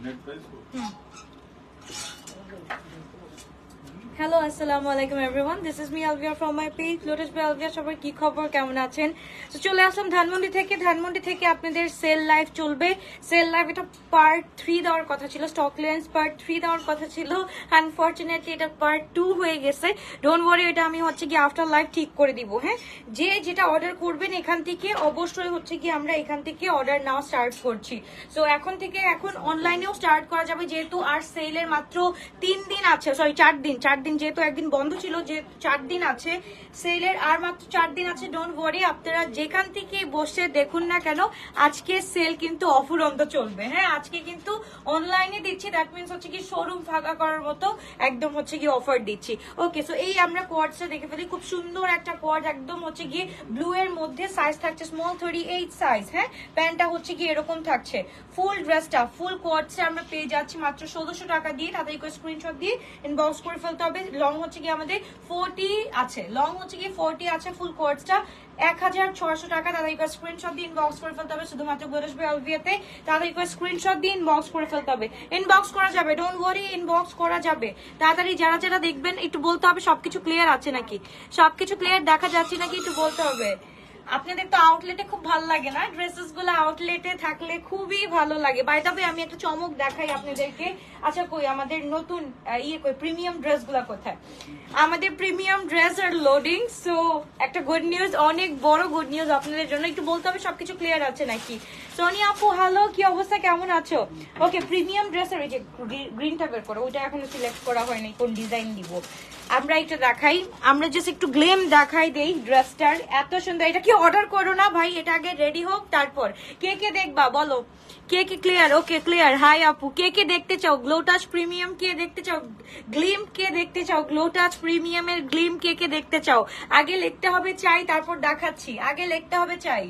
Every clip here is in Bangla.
Hello, assalamu alaikum everyone. This is me Alvia from my page Lotus by Alvia. সবার কি খবর, কেমন আছেন? তো চলে আসলাম ধানমন্ডি থেকে আপনাদের সেল লাইভ চলবে। সেল লাইভ এটা পার্ট 3 দেওয়ার কথা ছিল, স্টক ক্লিয়ারেন্স পার্ট 3 দেওয়ার কথা ছিল। আনফরচুনেটলি এটা পার্ট 2 হয়ে গেছে। ডোন্ট ওয়ারি, এটা আমি হচ্ছে কি আফটার লাইভ ঠিক করে দিব। হ্যাঁ, যে যেটা অর্ডার করবেন এখান থেকে অবশ্যই হচ্ছে কি আমরা এখান থেকে অর্ডার নাও স্টার্ট করছি। সো এখন অনলাইনেও স্টার্ট করা যাবে, যেহেতু আর সেলের মাত্র 3 দিন আছে, সরি 4 দিন, যেহেতু একদিন বন্ধ ছিল, যে 4 দিন আছে সেলের, আর মাত্র 4 দিন আছে। ডোন্ট ওয়ারি, আপনারা যেখান থেকে বসে দেখুন না কেন আজকে সেল কিন্তু অফুরন্ত চলবে। হ্যাঁ, আজকে কিন্তু অনলাইনে দিচ্ছি, দ্যাট মিনস হচ্ছে কি শোরুম ফাঁকা করার মতো একদম হচ্ছে কি অফার দিচ্ছি। ওকে, সো এই আমরা কোয়ার্ডসটা দেখে ফেলি। খুব সুন্দর একটা কোয়ার্ড, একদম হচ্ছে গিয়ে ব্লু এর মধ্যে, সাইজ থাকছে স্মল 38 সাইজ। হ্যাঁ, প্যান্টটা হচ্ছে কি এরকম থাকছে। ফুল ড্রেসটা, ফুল কোয়ার্ডসে আমরা পেয়ে যাচ্ছি মাত্র 1600 টাকা দিয়ে। তাদের স্ক্রিনশট দিয়ে ইনবক্স করে ফেলতে হবে। লং হচ্ছে কি আমাদের 40 আছে, লং হচ্ছে কি 40 আছে। ফুল কোয়ার্ডসটা 1600 টাকা। তাদের স্ক্রিনশট দিয়ে ইনবক্স করে ফেলতে হবে শুধুমাত্র গ্লোটাস বাই আলভিয়াতে। তাদের স্ক্রিনশট দিয়ে ইনবক্স করে ফেলতে হবে। ইনবক্স করা যাবে, ডোন্ট ওয়ারি, ইনবক্স করা যাবে তাড়াতাড়ি। যারা দেখবেন একটু বলতে হবে সবকিছু ক্লিয়ার আছে নাকি, সবকিছু ক্লিয়ার দেখা যাচ্ছে নাকি একটু বলতে হবে। আপনাদের তো আউটলেটে খুব ভালো লাগে না, ড্রেসেস গুলো আউটলেটে থাকলে খুবই ভালো লাগে। বাই দ্য ওয়ে, আমি একটা চমক দেখাই আপনাদেরকে। আচ্ছা, কই আমাদের নতুন কই প্রিমিয়াম ড্রেস গুলা কোথায়? আমাদের প্রিমিয়াম ড্রেস আর লোডিং। সো একটা গুড নিউজ, অনেক বড় গুড নিউজ আপনাদের জন্য। একটু বলতে হবে সবকিছু ক্লিয়ার আছে নাকি। সোনি আপু হ্যালো, কি অবস্থা, কেমন আছো? ওকে, প্রিমিয়াম ড্রেসের ওই যে গ্রিনটা বের করো, ওইটা এখনো সিলেক্ট করা হয়নি কোন ডিজাইন দিব। আমরা এটা দেখাই, আমরা জাস্ট একটু গ্লেম দেখাই দেই ড্রেসটার। এত সুন্দর, এটা কি অর্ডার করো না ভাই, এটা আগে রেডি হোক তারপর। কে দেখবা বলো, কে ক্লিয়ার? Okay clear. হাই আপু, কে দেখতে চাও গ্লো টাচ প্রিমিয়াম, কে দেখতে চাও গ্লিম, কে দেখতে চাও গ্লো টাচ প্রিমিয়ামের গ্লিম, কে দেখতে চাও? আগে লিখতে হবে চাই, তারপর দেখাচ্ছি। আগে লিখতে হবে চাই।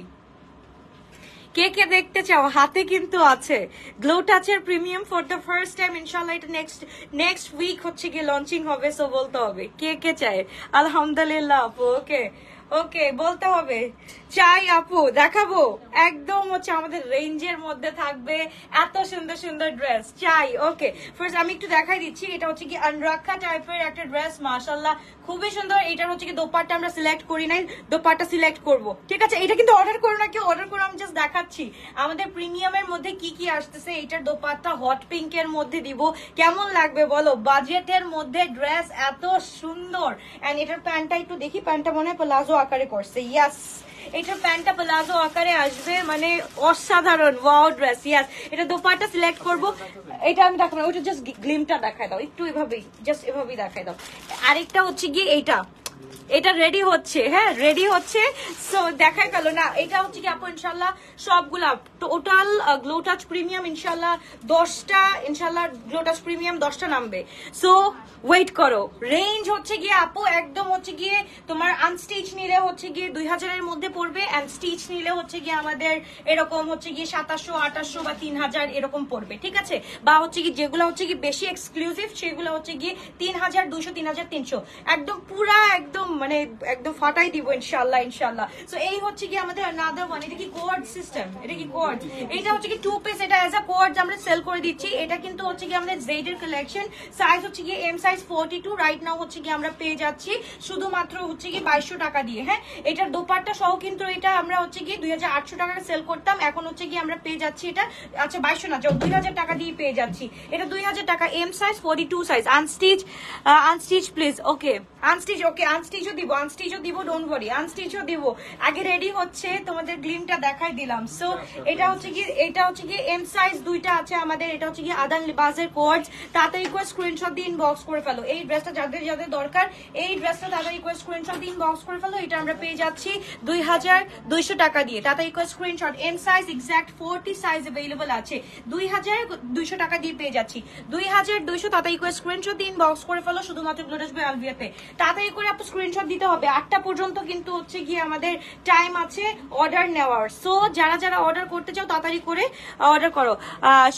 কে দেখতে চাও? হাতে কিন্তু আছে গ্লো টাচের premium for the first time ইনশাআল্লাহ। এটা নেক্সট উইক হচ্ছে কি লঞ্চিং হবে। সো বলতে হবে কে চায়। আলহামদুলিল্লাহ আপু। ওকে বলতে হবে চাই আপু, দেখাবো। একদম হচ্ছে আমাদের রেঞ্জের মধ্যে থাকবে এত সুন্দর সুন্দর ড্রেস চাই। ওকে, ফার্স্ট আমি একটু দেখাই দিচ্ছি। এটা হচ্ছে কি আনরাখা টাইপের একটা ড্রেস, মাশাআল্লাহ খুবই সুন্দর। এটার হচ্ছে কি দোপাট্টা আমরা সিলেক্ট করি নাই, দোপাট্টা সিলেক্ট করব, ঠিক আছে? এটা কিন্তু অর্ডার করো না, কেউ অর্ডার করো, আমি জাস্ট দেখাচ্ছি আমাদের প্রিমিয়ামের মধ্যে কি আসতেছে। এটার দোপাট্টা হট পিঙ্কের মধ্যে দিব, কেমন লাগবে বলো? বাজেটের মধ্যে ড্রেস এত সুন্দর। এন্ড এটার প্যান্টটা একটু দেখি, প্যান্টটা মনে হয় প্লাজো আকারে করছে। ইয়াস, এটার প্যান্টটা প্লাজো আকারে আসবে, মানে অসাধারণ ওয়াও ড্রেস। ইয়াস, এটা দোপাট্টা সিলেক্ট করব। এটা আমি দেখাবো, ওইটা জাস্ট গ্লিমটা দেখাই দাও একটু, এভাবেই জাস্ট এভাবেই দেখাই দাও। আরেকটা হচ্ছে গিয়ে এটা রেডি হচ্ছে। হ্যাঁ, রেডি হচ্ছে। সো দেখাই গেল না, এটা হচ্ছে কি আপু ইনশাল্লাহ সবগুলা টোটাল গ্লো টাচ প্রিমিয়াম ইনশাল্লাহ 10টা, ইনশাল্লাহ গ্লো টাচ প্রিমিয়াম 10টা নামবে। সো ওয়েট করো। রেঞ্জ হচ্ছে গিয়ে আপু একদম হচ্ছে গিয়ে তোমার আনস্টিচ নিলে হচ্ছে গিয়ে 2000 এর মধ্যে পড়বে, এন্ড স্টিচ নিলে হচ্ছে গিয়ে আমাদের এরকম হচ্ছে গিয়ে 2700, 2800 বা 3000 এরকম পড়বে, ঠিক আছে? বা হচ্ছে কি যেগুলো হচ্ছে কি বেশি এক্সক্লুসিভ সেগুলো হচ্ছে গিয়ে 3200, 3300 একদম পুরা একদম মানে একদম ফাটাই দিব ইনশাআল্লাহ। সো এই হচ্ছে কি আমাদের আনাদার ওয়ান। এটা কি কোয়ার্ড সিস্টেম, এটা কি কোয়ার্ড, এটা হচ্ছে কি 2 পিস, এটা এজ আ কোয়ার্ড আমরা সেল করে দিচ্ছি। এটা কিন্তু হচ্ছে কি আমাদের জেড এর কালেকশন, সাইজ হচ্ছে কি এম সাইজ 42। রাইট নাও হচ্ছে কি আমরা পেয়ে যাচ্ছি শুধুমাত্র হচ্ছে কি 2200 টাকা দিয়ে। হ্যাঁ, এটার দোপাট্টা সহ কিন্তু এটা আমরা হচ্ছে কি 2800 টাকা সেল করতাম, এখন হচ্ছে কি আমরা পেয়ে যাচ্ছি এটা, আচ্ছা 2200 না, 2000 টাকা দিয়ে পেয়ে যাচ্ছি এটা। 2000 টাকা, M size 42 size, unstitch please. Okay unstitch, okay আনস্টিচও দিব, ডোন্ট ওয়ারি, আনস্টিচও দিব। আগে রেডি হচ্ছে, তোমাদের গ্লিমটা দেখাই দিলাম। সো এটা হচ্ছে কি এম সাইজ 2টা আছে আমাদের। এটা হচ্ছে কি আদান লিবাসের কোডস। তাড়াতাড়ি করে স্ক্রিনশট দিয়ে ইনবক্স করে ফেলো এই ড্রেসটা, যাদের দরকার এই ড্রেসটা তাড়াতাড়ি করে স্ক্রিনশট দিয়ে ইনবক্স করে ফেলো। এটা আমরা পেয়ে যাচ্ছি 2200 টাকা দিয়ে। তাড়াতাড়ি করে screenshot, M size exact 40 size available আছে, 2200 টাকা দিয়ে পেয়ে যাচ্ছি 2200। তাড়াতাড়ি করে স্ক্রিনশট দিয়ে ইনবক্স করে ফেলো শুধুমাত্র গ্লোটাস বাই আলভিয়াতে। তাড়াতাড়ি করে আপু স্ক্রিনশট স্ক্রিনশট দিতে হবে। 8টা পর্যন্ত কিন্তু হচ্ছে গিয়ে আমাদের টাইম আছে অর্ডার নেওয়ার। সো যারা যারা অর্ডার করতে চাও তাড়াতাড়ি করে অর্ডার করো।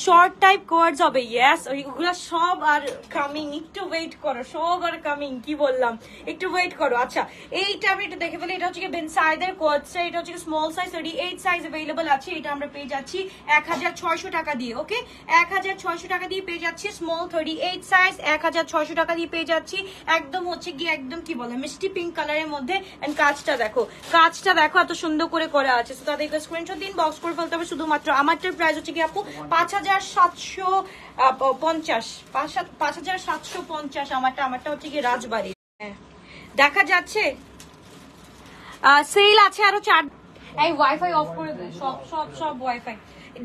শর্ট টাইপ কোয়ার্ডস হবে, ইয়েস ওইগুলো সব আর কামিং, একটু ওয়েট করো, সব আর কামিং, কি বললাম, একটু ওয়েট করো। আচ্ছা এইটা আমি একটু দেখে ফেলি, এটা হচ্ছে কি বেনসাইডের কোয়ার্ডস, এটা হচ্ছে স্মল সাইজ 38 সাইজ अवेलेबल আছে। এটা আমরা পেয়ে যাচ্ছি 1600 টাকা দিয়ে। ওকে 1600 টাকা দিয়ে পেয়ে যাচ্ছি স্মল 38 সাইজ, 1600 টাকা দিয়ে পেয়ে যাচ্ছি। একদম হচ্ছে গিয়ে একদম কি বলে মিষ্টি পিঙ্ক কালারের মধ্যে। এন্ড কাজটা দেখো, কাজটা দেখো এত সুন্দর করে করা আছে। তো তাদেরকে স্ক্রিনশট দিন, বক্স করে ফেলতে হবে। শুধুমাত্র আমারটার প্রাইস হচ্ছে কি আপু 5750, 5750 আমারটা হচ্ছে কি রাজবাড়ি। দেখা যাচ্ছে সেল আছে আরো 4। এই ওয়াইফাই অফ করে দে, সব সব সব ওয়াইফাই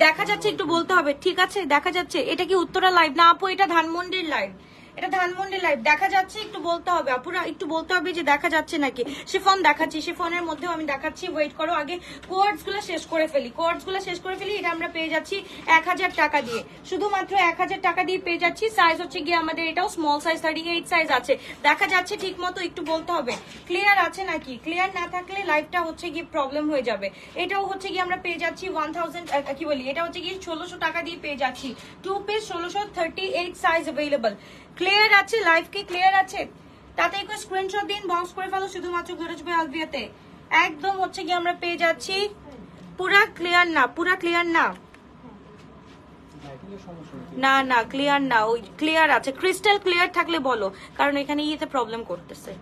দেখা যাচ্ছে, একটু বলতে হবে, ঠিক আছে? দেখা যাচ্ছে এটা কি উত্তরা লাইভ না আপু? এটা ধানমন্ডির লাইভ, এটা ধানমন্ডির লাইভ। দেখা যাচ্ছে একটু বলতে হবে আপুরা, একটু বলতে হবে যে দেখা যাচ্ছে নাকি। শিফন দেখাচ্ছি, শিফনের মধ্যেও আমি দেখাচ্ছি, ওয়েট করো, আগে কোয়ার্ডস গুলো শেষ করে ফেলি, কোয়ার্ডস গুলো শেষ করে ফেলি। এটা আমরা পেয়ে যাচ্ছি 1000 টাকা দিয়ে, শুধুমাত্র 1000 টাকা দিয়ে পেয়ে যাচ্ছি। সাইজ হচ্ছে গিয়ে আমাদের এটাও স্মল সাইজ 38 সাইজ আছে। দেখা যাচ্ছে ঠিক মতো, একটু বলতে হবে ক্লিয়ার আছে নাকি। ক্লিয়ার না থাকলে লাইভটা হচ্ছে গিয়ে প্রবলেম হয়ে যাবে। এটাও হচ্ছে গিয়ে আমরা পেয়ে যাচ্ছি 1000 কি বলি, এটা হচ্ছে গিয়ে 1600 টাকা দিয়ে পেয়ে যাচ্ছি। 2 পিস 1638 সাইজ अवेलेबल। ক্লিয়ার আছে? লাইভ কি ক্লিয়ার আছে? তাতে একটু স্ক্রিনশট দিন, বক্স করে ফেলো শুধুমাত্র গ্লোরাজ বাই আলভিয়াতে। একদম হচ্ছে কি আমরা পেয়ে যাচ্ছি পুরা ক্লিয়ার না, পুরা ক্লিয়ার না, না না ক্লিয়ার না, ওই ক্লিয়ার আছে, ক্রিস্টাল ক্লিয়ার থাকলে বলো, কারণ এখানে ইয়েতে প্রবলেম করতেছে,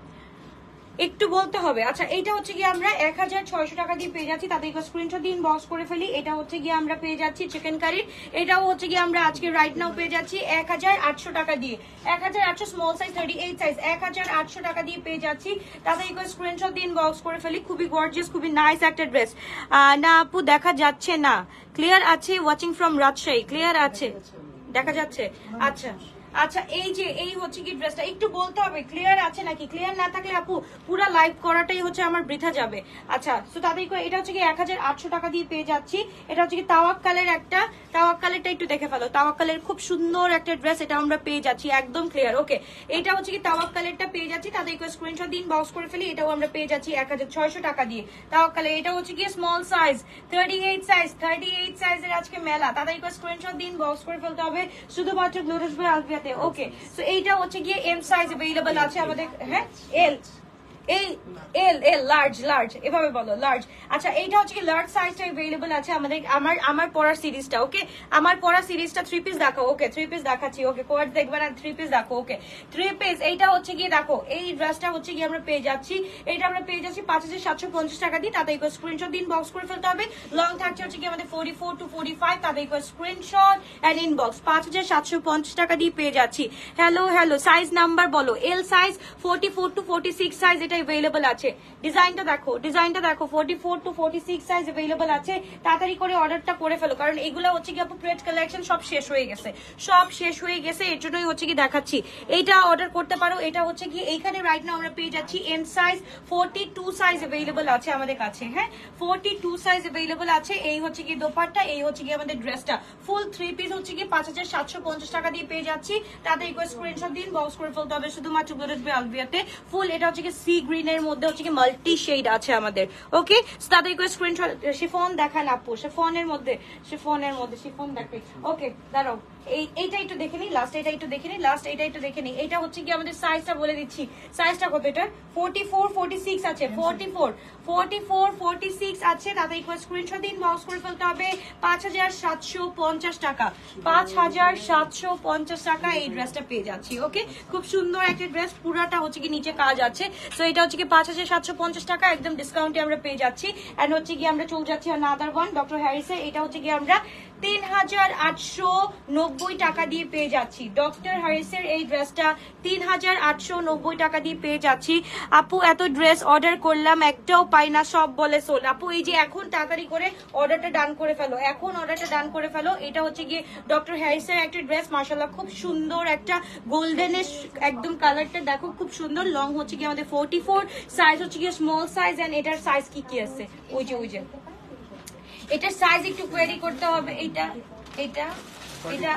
একটু বলতে হবে। আচ্ছা এইটা হচ্ছে গিয়ে আমরা 1600 টাকা দিয়ে পেয়ে যাচ্ছি। তাদের স্ক্রিনশট দিন, বক্স করে ফেলি। এটা হচ্ছে গিয়ে আমরা পেয়ে যাচ্ছি চিকেন কারি, এটাও হচ্ছে গিয়ে আমরা আজকে রাইট নাও পেয়ে যাচ্ছি 1800 টাকা দিয়ে। 1800 স্মল সাইজ 38 সাইজ 1800 টাকা দিয়ে পেয়ে যাচ্ছি। তাদের স্ক্রিনশট দিন, বক্স করে ফেলি। খুবই গর্জিয়াস, খুবই নাইস একটা ড্রেস। না আপু দেখা যাচ্ছে না, ক্লিয়ার আছে? ওয়াচিং ফ্রম রাজশাহী, ক্লিয়ার আছে? দেখা যাচ্ছে? আচ্ছা আচ্ছা এই যে এই হচ্ছে কি ড্রেসটা, একটু বলতে হবে ক্লিয়ার আছে নাকি। ক্লিয়ার না থাকলে আপু পুরো লাইভ করাটাই হচ্ছে আমার বৃথা যাবে। আচ্ছা তো তাদের এটা হচ্ছে কি 1800 টাকা দিয়ে পেয়ে যাচ্ছি। এটা হচ্ছে কি তাওয়াক্কালের একটা, তাওয়াক্কালেরটা একটু দেখে ফেলো, তাওয়াক্কালের খুব সুন্দর একটা ড্রেস, এটা আমরা পেয়ে যাচ্ছি একদম ক্লিয়ার। ওকে এটা হচ্ছে কি তাওয়াক্কালেরটা পেয়ে যাচ্ছি। তাদের স্ক্রিনশট দিন, বক্স করে ফেলি। এটাও আমরা পেয়ে যাচ্ছি 1600 টাকা দিয়ে তাওয়াক্কালের। এটা হচ্ছে কি স্মল সাইজ 38 সাইজ, 38 সাইজের আজকে মেলা। তাদের স্ক্রিনশট দিন, বক্স করে ফেলতে হবে শুধুমাত্র গ্লোরাজ বাই আলভিয়া। ওকে সো এইটা হচ্ছে গিয়ে এম সাইজ अवेलेबल আছে আমাদের। হ্যাঁ এল, এই এল এল লার্জ, লার্জ এভাবে বলো লার্জ। আচ্ছা এইটা হচ্ছে কি লার্জ সাইজটা अवेलेबल আছে আমাদের। আমার পড়ার সিরিজটা, ওকে আমার পড়ার সিরিজটা 3 পিস দেখো। ওকে 3 পিস দেখাচ্ছি। ওকে কোয়ার্ড দেখবে না, 3 পিস দেখো। ওকে 3 পিস এইটা হচ্ছে গিয়ে দেখো, এই ড্রেসটা হচ্ছে গিয়ে আমরা পেয়ে যাচ্ছি, এটা আমরা পেয়ে যাচ্ছি 5750 টাকা দিয়ে। তাতে স্ক্রিনশট দিন, বক্স করে ফেলতে হবে। লং থাকছে হচ্ছে কি আমাদের 44 to 45। তাতে স্ক্রিনশট এন্ড ইনবক্স 5750 টাকা দিয়ে পেয়ে যাচ্ছি। হ্যালো হ্যালো, সাইজ নাম্বার বলো। এল সাইজ 44 to 46 সাইজ এটা अवेलेबल আছে। ডিজাইনটা দেখো, ডিজাইনটা দেখো, 44 to 46 সাইজ अवेलेबल আছে। তাড়াতাড়ি করে অর্ডারটা করে ফেলো, কারণ এগুলো হচ্ছে কি আপু প্রেড কালেকশন সব শেষ হয়ে গেছে, সব শেষ হয়ে গেছে, এর জন্যই হচ্ছে কি দেখাচ্ছি। এইটা অর্ডার করতে পারো। এটা হচ্ছে কি এইখানে রাইট নাও আমরা পেয়ে যাচ্ছি এম সাইজ 42 সাইজ अवेलेबल আছে আমাদের কাছে। হ্যাঁ 42 সাইজ अवेलेबल আছে। এই হচ্ছে কি দোপাট্টা, এই হচ্ছে কি আমাদের ড্রেসটা। ফুল 3 পিস হচ্ছে কি 5750 টাকা দিয়ে পেয়ে যাচ্ছি। তাতে স্ক্রিনশট দিন, বক্স করে ফেলতে হবে শুধুমাত্র গ্লোরাজ বাই আলভিয়াতে। ফুল এটা হচ্ছে কি সি গ্রিনের মধ্যে হচ্ছে কি মাল্টি শেড আছে আমাদের। ওকে তাদের স্ক্রিনশট। শিফন দেখান আপু, শিফনের মধ্যে, শিফনের মধ্যে শিফন দেখে। ওকে দাঁড়াও, এইটা একটু দেখে নি, লাস্ট এটা একটু দেখে নি, লাস্ট এটা একটু দেখে নি। এটা হচ্ছে কি আমাদের সাইজটা বলে দিচ্ছি, সাইজটা কত এটা 44 46 আছে। 44 46 আছে। তাদের স্ক্রিনশট দিন, বক্স করে ফেলতে হবে 5750 টাকা। 5750 টাকা এই ড্রেসটা পেয়ে যাচ্ছি। ওকে খুব সুন্দর একটা ড্রেস, পুরাটা হচ্ছে কি নিচে কাজ আছে। সো এটা হচ্ছে কি 5750 টাকা একদম ডিসকাউন্টে আমরা পেয়ে যাচ্ছি। এন্ড হচ্ছে কি আমরা চলে যাচ্ছি আনাদার ওয়ান ডক্টর হ্যারিসের। এটা হচ্ছে কি আমরা 3890 টাকা দিয়ে পেয়ে যাচ্ছি। ডক্টর হ্যারিসের এই ড্রেসটা 3890 টাকা দিয়ে পেয়ে যাচ্ছি। আপু এত ড্রেস অর্ডার করলাম একটাও পাই না, সব বলে সোল। আপু এই যে এখন তাড়াতাড়ি করে অর্ডারটা ডান করে ফেলো, এখন অর্ডারটা ডান করে ফেলো। এটা হচ্ছে গিয়ে ডক্টর হ্যারিসের একটা ড্রেস, মাশাআল্লাহ খুব সুন্দর একটা গোল্ডেনের একদম কালারটা দেখো, খুব সুন্দর। লং হচ্ছে গিয়ে আমাদের 44, সাইজ হচ্ছে গিয়ে স্মল সাইজ। এন্ড এটার সাইজ কি কি আছে, ওই যে এটার সাইজ একটু কোয়েরি করতে হবে। এটা এটা এটা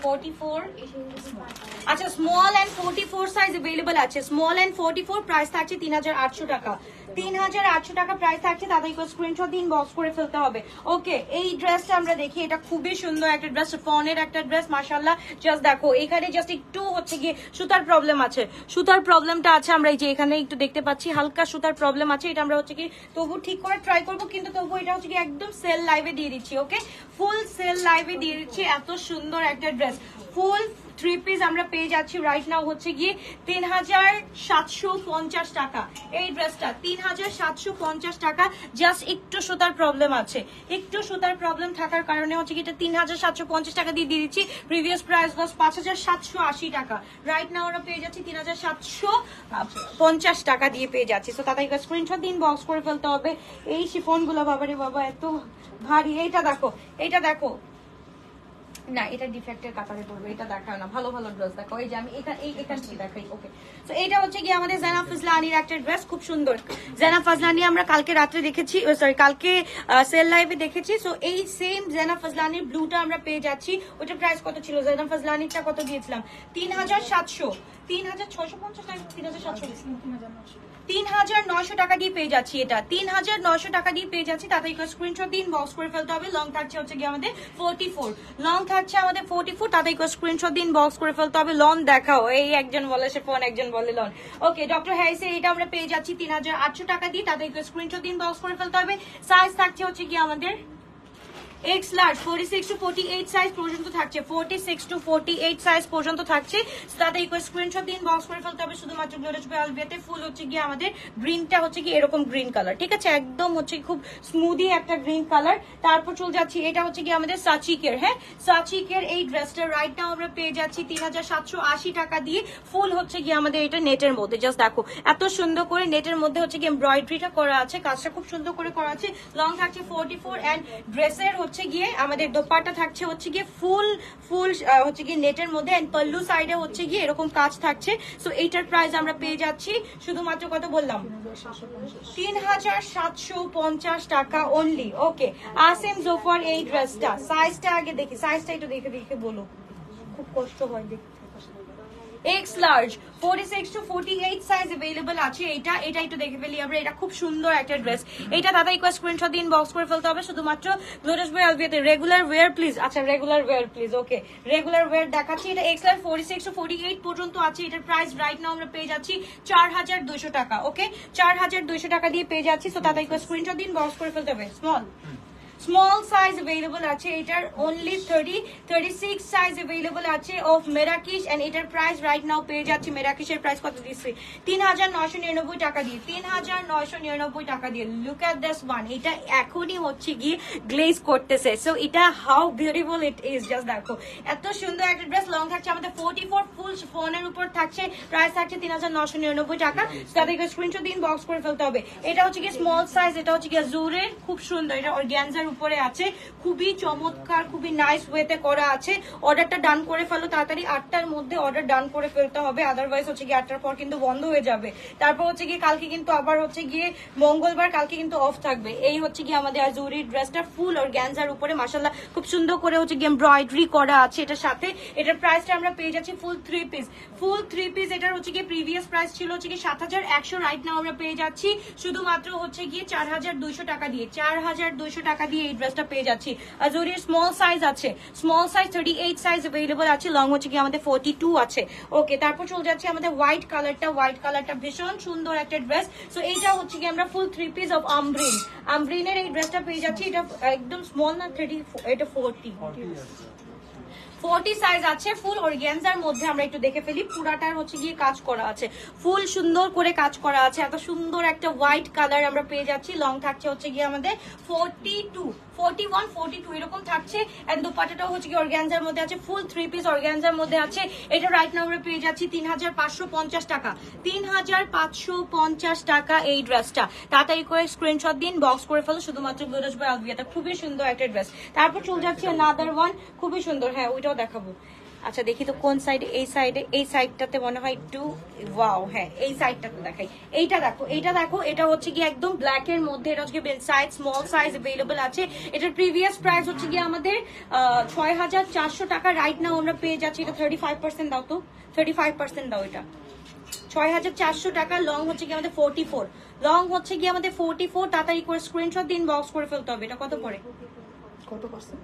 44 আচ্ছা স্মল এন্ড 44 সাইজ अवेलेबल আছে স্মল এন্ড 44 প্রাইস থাকছে 3800 টাকা 3800 টাকা প্রাইস থাকছে তাদের একটু স্ক্রিনশট দিন বক্স করে ফেলতে হবে ওকে এই ড্রেসটা আমরা দেখি এটা খুবই সুন্দর একটা ড্রেস ফনের একটা ড্রেস মাশাআল্লাহ জাস্ট দেখো এখানে জাস্ট একটু হচ্ছে গিয়ে সুতার প্রবলেম আছে সুতার প্রবলেমটা আছে আমরা এই যে এখানে একটু দেখতে পাচ্ছি হালকা সুতার প্রবলেম আছে এটা আমরা হচ্ছে কি তবু ঠিক করে ট্রাই করব কিন্তু তবু এটা হচ্ছে কি একদম সেল লাইভে দিয়ে দিচ্ছি ওকে ফুল সেল লাইভে দিয়ে দিচ্ছি এত সুন্দর একটা ড্রেস ফুল 3 পিস আমরা পেয়ে যাচ্ছি রাইট নাও হচ্ছে গিয়ে 3750 টাকা এই ড্রেসটা 3750 টাকা জাস্ট একটু সুতার প্রবলেম আছে একটু সুতার প্রবলেম থাকার কারণে হচ্ছে কি এটা 3750 টাকা দিয়ে দিচ্ছি প্রিভিয়াস প্রাইস ওয়াজ 5780 টাকা রাইট নাও আমরা পেয়ে যাচ্ছি 3750 টাকা দিয়ে পেয়ে যাচ্ছি সো তাতে স্ক্রিনশট দিন বক্স করে ফেলতে হবে এই শিফন গুলো বাবারে বাবা এত ভারী এইটা দেখো না এটা ডিফেক্টের কাতারে পড়বে এটা দেখাও না ভালো ভালো ড্রেস দেখো এই যে আমি এখান থেকে দেখাই ওকে তো এটা হচ্ছে কি আমাদের জানা ফজলানির একটা ড্রেস খুব সুন্দর জানা ফজলানি আমরা কালকে রাতে দেখেছি সরি কালকে সেল লাইভে দেখেছি সো এই সেম জানা ফজলানির ব্লুটা আমরা পেয়ে যাচ্ছি ওটা প্রাইস কত ছিল জানা ফজলানিটা কত দিয়েছিলাম 3700 3650 টাকা 3900 টাকা দিয়ে পেয়ে যাচ্ছি এটা 3900 টাকা দিয়ে পেয়ে যাচ্ছি তাতে একটু স্ক্রিনশট দিন বক্স করে ফেলতে হবে লং থাকছে হচ্ছে কি আমাদের 44 লং থাকছে আমাদের 44 তাতে একটু স্ক্রিনশট দিন বক্স করে ফেলতে হবে লং দেখাও এই একজন বলে সে ফোন একজন বলে লং ওকে ডক্টর হ্যারিসে এটা আমরা পেয়ে যাচ্ছি 3800 টাকা দিয়ে তাতে একটু স্ক্রিনশট দিন বক্স করে ফেলতে হবে সাইজ থাকছে হচ্ছে কি আমাদের X large 46 to 48 সাইজ পর্যন্ত থাকছে 46 to 48 সাইজ পর্যন্ত থাকছে তাতে একটু স্ক্রিনশট দিন বক্স করে ফেলতে হবে শুধুমাত্র গ্লোরিয়াস বেলভেটে ফুল হচ্ছে কি আমাদের গ্রিনটা হচ্ছে কি এরকম গ্রিন কালার ঠিক আছে একদম হচ্ছে খুব স্মুদি একটা গ্রিন কালার তারপর চলে যাচ্ছি এটা হচ্ছে কি আমাদের সাচিকের হ্যাঁ সাচিকের এই ড্রেসটা রাইট নাও আমরা পেয়ে যাচ্ছি 3780 টাকা দিয়ে ফুল হচ্ছে কি আমাদের এটা নেটের মধ্যে জাস্ট দেখো এত সুন্দর করে নেটের মধ্যে হচ্ছে কি এমব্রয়ডারিটা করা আছে কাজটা খুব সুন্দর করে করা আছে লং থাকছে 44 এন্ড ড্রেসের হচ্ছে গিয়ে আমাদের দোপাট্টা থাকছে হচ্ছে গিয়ে ফুল হচ্ছে গিয়ে নেটের মধ্যে এন্ড পল্লু সাইডে হচ্ছে গিয়ে এরকম কাজ থাকছে সো এইটার প্রাইস আমরা পেয়ে যাচ্ছি শুধুমাত্র কত বললাম 3750 টাকা অনলি ওকে আসেম জোফার এই ড্রেসটা সাইজটা আগে দেখি সাইজটা একটু দেখে বলো খুব কষ্ট হয় দেখতে X large 46 to 48 size available আছে এটা একটু দেখে ফেলি আমরা এটা খুব সুন্দর একটা ড্রেস এটা দাদা একটু স্ক্রিনশট দিন বক্স করে ফেলতে হবে শুধুমাত্র গ্লোরিয়াস বেলভেটে রেগুলার ওয়্যার প্লিজ আচ্ছা regular wire please okay regular wire দেখাচ্ছি এটা X large 46 to 48 পর্যন্ত আছে এটার প্রাইস রাইট নাও আমরা পেয়ে যাচ্ছি 4200 টাকা ওকে 4200 টাকা দিয়ে পেয়ে যাচ্ছি সো দাদা একটু স্ক্রিনশট দিন বক্স করে ফেলতে হবে স্মল সাইজ अवेलेबल আছে এটার অনলি 36 সাইজ अवेलेबल আছে অফ মেরাকিশ এন্ড এটার প্রাইস রাইট নাও পেয়ে যাচ্ছি মেরাকিশের প্রাইস কত দিচ্ছি 3999 টাকা দিয়ে 3999 টাকা দিয়ে লুক এট দিস ওয়ান এটা এখনই হচ্ছে গিয়ে গ্লেজ করতেছে সো এটা how beautiful it is just দেখো এত সুন্দর একটা ড্রেস লং থাকছে আমাদের 44 ফুল ফোনের উপর থাকছে প্রাইস থাকছে 3999 টাকা তাদেরকে স্ক্রিনশট দিন বক্স করে ফেলতে হবে এটা হচ্ছে গিয়ে স্মল সাইজ এটা হচ্ছে গিয়ে জুরের খুব সুন্দর এটা অর্গানজার উপরে আছে খুবই চমৎকার খুবই নাইস ওয়েতে করা আছে অর্ডারটা ডান করে ফেলো তাড়াতাড়ি 8টার মধ্যে অর্ডার ডান করে ফেলতে হবে আদারওয়াইজ হচ্ছে গিয়ে 8টার পর কিন্তু বন্ধ হয়ে যাবে তারপর হচ্ছে গিয়ে কালকে কিন্তু আবার হচ্ছে গিয়ে মঙ্গলবার কালকে কিন্তু অফ থাকবে এই হচ্ছে গিয়ে আমাদের আজুরি ড্রেসটা ফুল অর্গানজার উপরে মাশাআল্লাহ খুব সুন্দর করে হচ্ছে গিয়ে এমব্রয়ডারি করা আছে এটার সাথে এটার প্রাইসটা আমরা পেয়ে যাচ্ছি ফুল 3 পিস এটার হচ্ছে গিয়ে প্রিভিয়াস প্রাইস ছিল হচ্ছে গিয়ে 7100 রাইট নাও আমরা পেয়ে যাচ্ছি শুধুমাত্র হচ্ছে গিয়ে 4200 টাকা দিয়ে 4200 টাকা দিয়ে এই ড্রেসটা পেয়ে যাচ্ছি আজুরির স্মল সাইজ আছে স্মল সাইজ 38 সাইজ अवेलेबल আছে লং হচ্ছে কি আমাদের 42 আছে ওকে তারপর চলে যাচ্ছে আমাদের হোয়াইট কালারটা ভীষণ সুন্দর একটা ড্রেস সো এইটা হচ্ছে কি আমরা ফুল 3 পিস অফ আমব্রিনের এই ড্রেসটা পেয়ে যাচ্ছি এটা একদম স্মল না 30 এটা 40 সাইজ আছে ফুল অর্গানজার মধ্যে আমরা একটু দেখে ফেলি পুরাটার হচ্ছে গিয়ে কাজ করা আছে ফুল সুন্দর করে কাজ করা আছে এত সুন্দর একটা হোয়াইট কালার আমরা পেয়ে যাচ্ছি লং থাকছে হচ্ছে গিয়ে আমাদের 41-42 এরকম থাকছে এন্ড দোপাট্টাটাও হচ্ছে কি অর্গানজার মধ্যে আছে ফুল 3 পিস অর্গানজার মধ্যে আছে এটা রাইট নাও আমরা পেয়ে যাচ্ছি 3550 টাকা 3550 টাকা এই ড্রেসটা তাড়াতাড়ি করে স্ক্রিনশট দিন বক্স করে ফেলো শুধুমাত্র গ্লোরিয়াস বাই আলভিয়াটা খুবই সুন্দর একটা ড্রেস তারপর চলে যাচ্ছে আনাদার ওয়ান খুবই সুন্দর হ্যাঁ ওইটাও দেখাবো আচ্ছা দেখি তো কোন সাইডে, এই সাইডটাতে মনে হয় একটু ওয়াও, হ্যাঁ এই সাইডটাতে দেখাই। এইটা দেখো এটা হচ্ছে কি একদম ব্ল্যাক এর মধ্যে, এটা হচ্ছে কি সাইজ স্মল সাইজ अवेलेबल আছে। এটার প্রিভিয়াস প্রাইস হচ্ছে কি আমাদের 6400 টাকা, রাইট নাও আমরা পেয়ে যাচ্ছি এটা 35% দাও তো, 35% দাও, এটা 6400 টাকা। লং হচ্ছে কি আমাদের 44, লং হচ্ছে কি আমাদের 44। তাড়াতাড়ি করে স্ক্রিনশট দিন, বক্স করে ফেলতে হবে। এটা কত পড়ে, কত পার্সেন্ট?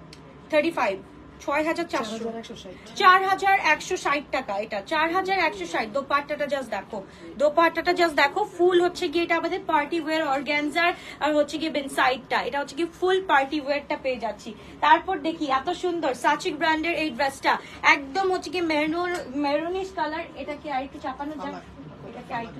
35, 6400, 4160 টাকা। এটা 4160। দোপাট্টাটা জাস্ট দেখো, দোপাট্টাটা জাস্ট দেখো। ফুল হচ্ছে কি এটা আমাদের পার্টি ওয়্যার অর্গানজার, আর হচ্ছে কি বেনসাইডটা, এটা হচ্ছে কি ফুল পার্টি ওয়্যারটা পেয়ে যাচ্ছি। তারপর দেখি এত সুন্দর সাচিক ব্র্যান্ডের এই ড্রেসটা, একদম হচ্ছে কি মেরুনিশ কালার। এটা কি আরেকটু চাপানো যায়, এটাকে আরেকটু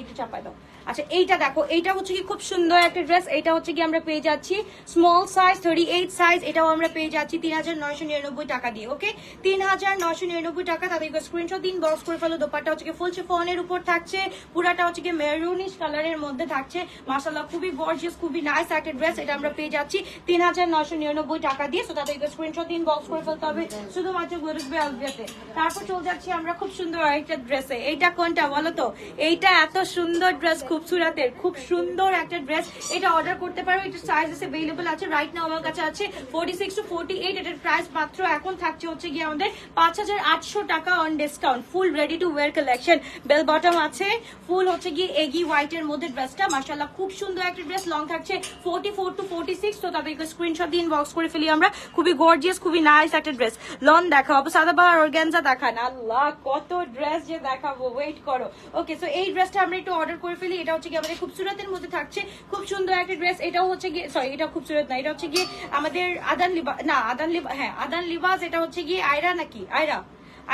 একটু চাপাই দাও। আচ্ছা এইটা দেখো, এইটা হচ্ছে কি খুব সুন্দর একটা ড্রেস। এটা হচ্ছে কি আমরা পেয়ে যাচ্ছি স্মল সাইজ 38 সাইজ, এটাও আমরা পেয়ে যাচ্ছি 3999 টাকা দিয়ে। ওকে 3999 টাকা। তাদেরকে স্ক্রিনশট দিন, বক্স করে ফেলো। দোপাট্টা হচ্ছে কি ফুল শিফনের উপর থাকছে, পুরাটা হচ্ছে কি মেরুনিশ কালারের মধ্যে থাকছে। মাশাআল্লাহ খুবই গর্জিয়াস, খুবই নাইস একটা ড্রেস। এটা আমরা পেয়ে যাচ্ছি 3999 টাকা দিয়ে। সো তাদেরকে স্ক্রিনশট দিন, বক্স করে ফেলতে হবে শুধুমাত্র গ্লোরিস বাই আলভিয়াতে। তারপর চলে যাচ্ছি আমরা খুব সুন্দর আরেকটা ড্রেসে। এইটা কোনটা বলো তো? এইটা এত সুন্দর ড্রেস, খুবসুরতের খুব সুন্দর একটা ড্রেস। এটা অর্ডার করতে পারো, এটা সাইজ আছে अवेलेबल আছে। রাইট নাও আমার কাছে আছে 46 to 48। এটার প্রাইস মাত্র এখন থাকছে হচ্ছে গিয়ে আমাদের 5800 টাকা on discount. Full ready to wear collection, bell bottom আছে, ফুল হচ্ছে গিয়ে এগি হোয়াইট এর মধ্যে ড্রেসটা। মাশাআল্লাহ খুব সুন্দর একটা ড্রেস, লং থাকছে 44 to 46। তো তাদেরকে স্ক্রিনশট দিন, বক্স করে ফেলি আমরা। খুবই গর্জিয়াস, খুবই নাইস একটা ড্রেস। লং দেখাবো, সাদাবাহার অর্গানজা দেখান। আল্লাহ কত ড্রেস যে দেখাবো, ওয়েট করো। ওকে সো এই ড্রেসটা আমরা একটু অর্ডার করে ফেলি। এটা হচ্ছে কি আমাদের খুবসুরতের মধ্যে থাকছে, খুব সুন্দর একটা ড্রেস। এটাও হচ্ছে গিয়ে সরি, এটা খুবসুরত না, এটা হচ্ছে গিয়ে আমাদের আদান লিবাস, না আদান লিবাস, হ্যাঁ আদান লিবাস। এটা হচ্ছে গিয়ে আয়রা নাকি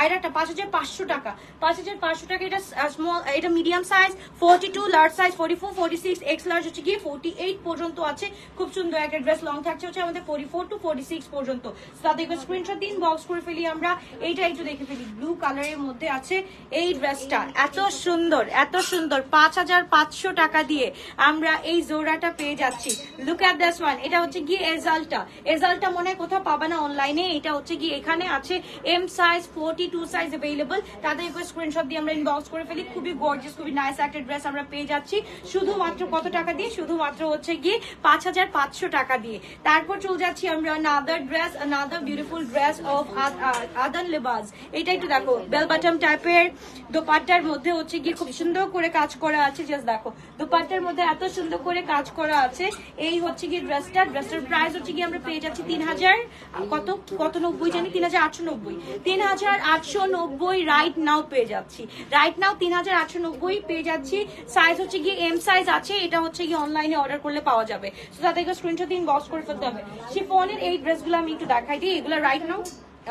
আয়রাটা 5500 টাকা, 5500 টাকা। এটা স্মল, এটা medium size 42, large size 44, 46, x large হচ্ছে গিয়ে 48 পর্যন্ত আছে। খুব সুন্দর একটা ড্রেস, লং থাকছে হচ্ছে আমাদের 44 to 46 পর্যন্ত। তাদের স্ক্রিনশট দিন, বক্স করে ফেলি আমরা। এইটা একটু দেখে ফেলি, ব্লু কালারের মধ্যে আছে এই ড্রেসটা। এত সুন্দর, এত সুন্দর। 5500 টাকা দিয়ে আমরা এই জোড়াটা পেয়ে যাচ্ছি। Look at this one. এটা হচ্ছে গিয়ে এজাল্টা মনে হয় কোথাও পাবা না অনলাইনে। এটা হচ্ছে গিয়ে এখানে আছে এম সাইজ 42 সাইজ अवेलेबल। তাদের স্ক্রিনশট দিয়ে আমরা ইনবক্স করে ফেলি। খুবই গর্জিয়াস, খুবই নাইস একটা ড্রেস আমরা পেয়ে যাচ্ছি শুধুমাত্র কত টাকা দিয়ে? শুধুমাত্র হচ্ছে গিয়ে 5500 টাকা দিয়ে। তারপর চলে যাচ্ছি আমরা another dress, another beautiful dress of আদান লিবাস। এটা একটু দেখো, বেল বটম টাইপের, দোপাট্টার মধ্যে হচ্ছে গিয়ে খুব সুন্দর করে কাজ করা আছে। জাস্ট দেখো, দোপাট্টার মধ্যে এত সুন্দর করে কাজ করা আছে। এই হচ্ছে গিয়ে ড্রেসটা। ড্রেসটার প্রাইস হচ্ছে গিয়ে আমরা পেয়ে যাচ্ছি 3000 কত 90 জানি, 3890, 3890 রাইট নাও পেয়ে যাচ্ছি। রাইট নাও 3890 পেয়ে যাচ্ছি। সাইজ হচ্ছে গিয়ে এম সাইজ আছে। এটা হচ্ছে গিয়ে অনলাইনে অর্ডার করলে পাওয়া যাবে। তো তাদেরকে স্ক্রিনশট দিন, বক্স করে ফেলতে হবে। শিফনের এই ড্রেসগুলো আমি একটু দেখাই দিই। এগুলো রাইট নাও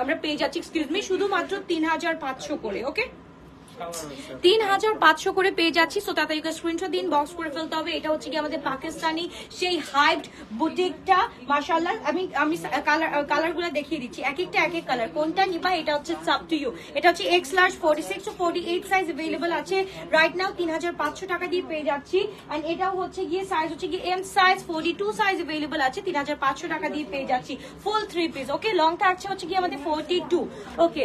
আমরা পেয়ে যাচ্ছি, এক্সকিউজ মি, শুধুমাত্র 3500 করে। ওকে 3500 করে পেয়ে যাচ্ছি। সো তাদেরকে স্ক্রিনশট দিন, বক্স করে ফেলতে হবে। এটা হচ্ছে কি আমাদের পাকিস্তানি সেই হাইপড বুটিকটা। মাশাআল্লাহ আমি কালার গুলো দেখিয়ে দিচ্ছি, এক একটা এক এক কালার। কোনটা নিবা এটা হচ্ছে সাব টু ইউ। এটা হচ্ছে X large 46 to 48 size available আছে। রাইট নাও 3500 টাকা দিয়ে পেয়ে যাচ্ছি। এন্ড এটাও হচ্ছে গিয়ে সাইজ হচ্ছে গিয়ে এম সাইজ 42 সাইজ अवेलेबल আছে। 3500 টাকা দিয়ে পেয়ে যাচ্ছি ফুল 3 পিস। ওকে লং থাকছে হচ্ছে গিয়ে আমাদের 42। ওকে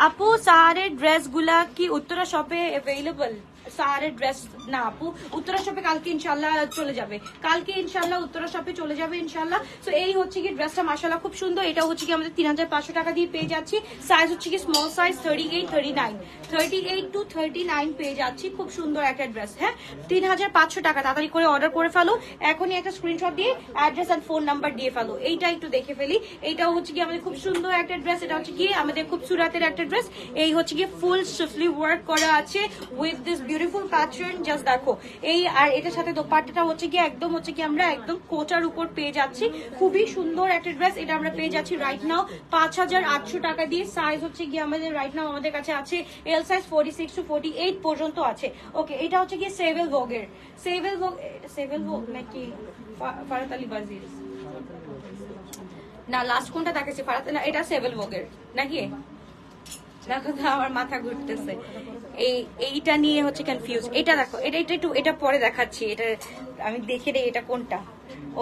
আপু সারে ড্রেস গুলা কি উত্তরা শপে अवेलेबल? সারে ড্রেস না আপু, উত্তরা শপে কালকে ইনশাল্লাহ চলে যাবে। কালকে ইনশাল্লাহ উত্তরা শপে চলে যাবে ইনশাল্লাহ। তো এই হচ্ছে কি ড্রেসটা, মাশাআল্লাহ খুব সুন্দর। এটা হচ্ছে কি আমাদের 3500 টাকা দিয়ে পেয়ে যাচ্ছি। সাইজ হচ্ছে কি স্মল সাইজ 38, 39 to 39 পেয়ে যাচ্ছি। খুব সুন্দর একটা ড্রেস। হ্যাঁ 3500 টাকা। তাড়াতাড়ি করে অর্ডার করে ফেলো এখনই। একটা স্ক্রিনশট দিয়ে অ্যাড্রেস এন্ড ফোন নাম্বার দিয়ে ফেলো। এইটা একটু দেখে ফেলি। এইটাও হচ্ছে কি আমাদের খুব সুন্দর একটা ড্রেস। এটা হচ্ছে কি আমাদের খুব সুরাতের একটা ড্রেস। এই হচ্ছে কি ফুল সুফলি ওয়ার্ক করা আছে with this beautiful pattern. Just দেখো এই, আর এটার সাথে দোপাট্টাটা হচ্ছে কি একদম হচ্ছে কি আমরা একদম কোটার উপর পেয়ে যাচ্ছি। খুবই সুন্দর একটা ড্রেস। এটা আমরা পেয়ে যাচ্ছি রাইট নাও 5800 টাকা দিয়ে। সাইজ হচ্ছে কি আমাদের রাইট নাও আমাদের কাছে আছে এল সাইজ 46 to 48 পর্যন্ত আছে। ওকে এটা হচ্ছে কি সেভেল ভোগের, সেভেল ভোগ নাকি ফারাত আলী বাজির না, লাস্ট কোনটা দেখাচ্ছি ফারাত না, এটা সেভেল ভোগের নাকি? দেখো তো আমার মাথা ঘুরতেছে। এইটা নিয়ে হচ্ছে কনফিউজ। এটা দেখো, এটা একটু এটা পরে দেখাচ্ছি। এটা আমি দেখে দেই এটা কোনটা।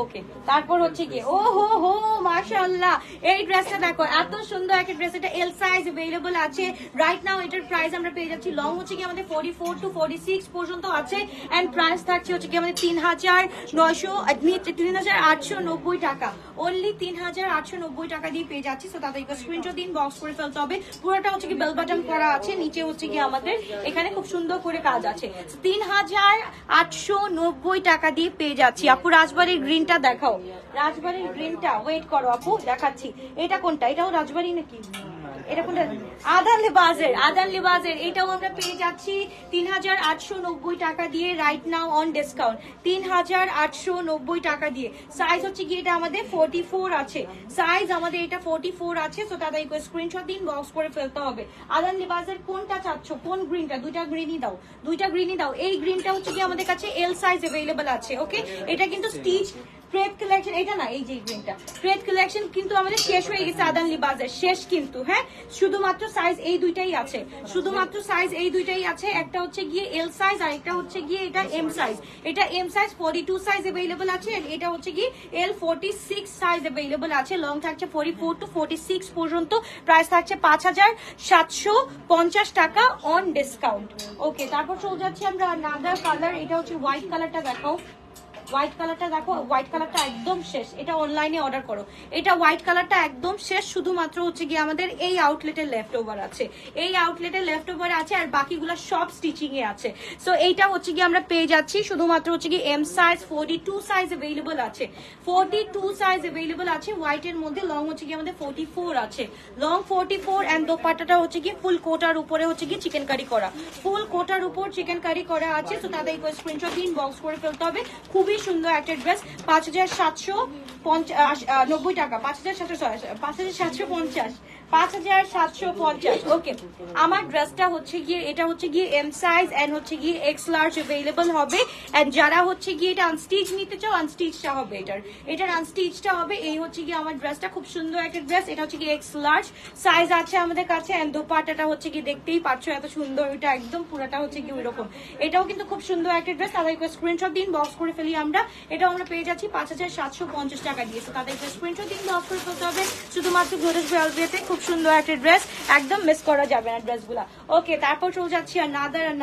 ওকে, তারপর হচ্ছে গিয়ে ও হো হো মাশাআল্লাহ, এই ড্রেসটা দেখো এত সুন্দর একটা ড্রেস। এটা এল সাইজ अवेलेबल আছে রাইট নাও। এটার প্রাইস আমরা পেয়ে যাচ্ছি, লং হচ্ছে কি আমাদের 44 টু 46 পর্যন্ত আছে, এন্ড প্রাইস থাকছে হচ্ছে কি আমাদের 3890 টাকা, অনলি 3890 টাকা দিয়ে পেয়ে যাচ্ছি। সো তাদের স্ক্রিনশট দিন, বক্স করে ফেলতে হবে। পুরোটা হচ্ছে কি বেল বাটন করা আছে, নিচে হচ্ছে কি আমাদের এখানে খুব সুন্দর করে কাজ আছে। 3890 টাকা দিয়ে পেয়ে যাচ্ছি। আপু রাজবাড়ির গ্রিনটা দেখাও, রাজবাড়ির গ্রিনটা, ওয়েট করো আপু দেখাচ্ছি। এটা কোনটা? এটাও রাজবাড়ি নাকি? এটা কোনটা? আদান লিবাজের, আদান লিবাজের এটাও আমরা পেয়ে যাচ্ছি 3890 টাকা দিয়ে রাইট নাও অন ডিসকাউন্ট, 3890 টাকা দিয়ে। সাইজ হচ্ছে কি এটা আমাদের 44 আছে, সাইজ আমাদের এটা 44 আছে। সো তাদের স্ক্রিনশট দিন, বক্স করে ফেলতে হবে। আদান লিবাজের কোনটা চাচ্ছ, কোন গ্রিনটা? দুইটা গ্রিনই দাও, দুইটা গ্রিনই দাও। এই গ্রিনটা হচ্ছে কি আমাদের কাছে এল সাইজ अवेलेबल আছে। ওকে, এটা কিন্তু স্টিচ ট্রেড কালেকশন, এটা না, এই যে গ্রিনটা ট্রেড কালেকশন কিন্তু আমাদের শেষ হয়ে গেছে। আদান লিবাজের শেষ কিন্তু, হ্যাঁ, শুধুমাত্র সাইজ এই দুইটাই আছে, শুধুমাত্র সাইজ এই দুইটাই আছে। একটা হচ্ছে গিয়ে এল সাইজ আর একটা হচ্ছে গিয়ে এটা এম সাইজ। এটা এম সাইজ 42 সাইজ अवेलेबल আছে, এটা হচ্ছে কি এল 46 সাইজ अवेलेबल আছে। লং থাকছে 44 টু 46 পর্যন্ত, প্রাইস থাকছে 5750 টাকা অন ডিসকাউন্ট। ওকে, তারপর চলে যাচ্ছি আমরা নাদার কালার। এটা হচ্ছে হোয়াইট কালারটা দেখাও, হোয়াইট কালারটা দেখো, হোয়াইট কালারটা একদম শেষ, এটা অনলাইনে অর্ডার করো। এটা হোয়াইট কালারটা একদম শেষ, শুধুমাত্র হচ্ছে গিয়ে আমাদের এই আউটলেটের লেফট ওভার আছে, এই আউটলেটের লেফট ওভার আছে, আর বাকিগুলো সব স্টিচিং এ আছে। সো এইটা হচ্ছে গিয়ে আমরা পেয়ে যাচ্ছি শুধুমাত্র হচ্ছে গিয়ে এম সাইজ 42 সাইজ अवेलेबल আছে, 42 সাইজ अवेलेबल আছে হোয়াইটের মধ্যে। লং হচ্ছে গিয়ে আমাদের 44 আছে, লং 44, এন্ড দোপাট্টাটা হচ্ছে গিয়ে ফুল কোটার উপরে হচ্ছে গিয়ে চিকেন কারি করা, ফুল কোটার উপর চিকেন কারি করা আছে। সো তাদের স্ক্রিনশট দিন, বক্স করে ফেলতে হবে। খুবই সুন্দর একটা ড্রেস, 5790 টাকা, 5750, 5750। ওকে, আমার ড্রেসটা হচ্ছে গিয়ে এটা হচ্ছে গিয়ে এম সাইজ এন্ড হচ্ছে গিয়ে এক্স লার্জ अवेलेबल হবে, এন্ড যারা হচ্ছে গিয়ে এটা আনস্টিচ নিতে চাও, আনস্টিচটা হবে, এটার আনস্টিচটা হবে। এই হচ্ছে গিয়ে আমার ড্রেসটা, খুব সুন্দর একটা ড্রেস। এটা হচ্ছে গিয়ে এক্স লার্জ সাইজ আছে আমাদের কাছে, এন্ড দোপাট্টাটা হচ্ছে গিয়ে দেখতেই পাচ্ছ এত সুন্দর, এটা একদম পুরোটা হচ্ছে গিয়ে ওইরকম। এটাও কিন্তু খুব সুন্দর একটা ড্রেস। তাদেরকে স্ক্রিনশট দিন, বক্স করে ফেলি আমরা। এটাও আমরা পেয়ে যাচ্ছি 5750 টাকা দিয়ে। তাদেরকে স্ক্রিনশট দিন, বক্স করে ফেলতে হবে শুধুমাত্র গ্লোটাস বেলভেটে। খুব সুন্দর একটা ড্রেস, একদম মিস করা যাবে না ড্রেসগুলা। ওকে, তারপর চলে যাচ্ছি আর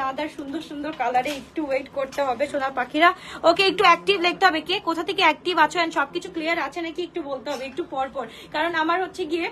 নাদার সুন্দর সুন্দর কালারে। একটু ওয়েট করতে হবে সোনার পাখিরা। ওকে, একটু অ্যাক্টিভ লিখতে হবে, কে কোথা থেকে অ্যাক্টিভ আছো এন্ড সবকিছু ক্লিয়ার আছে নাকি একটু বলতে হবে একটু পর পর, কারণ আমার হচ্ছে গিয়ে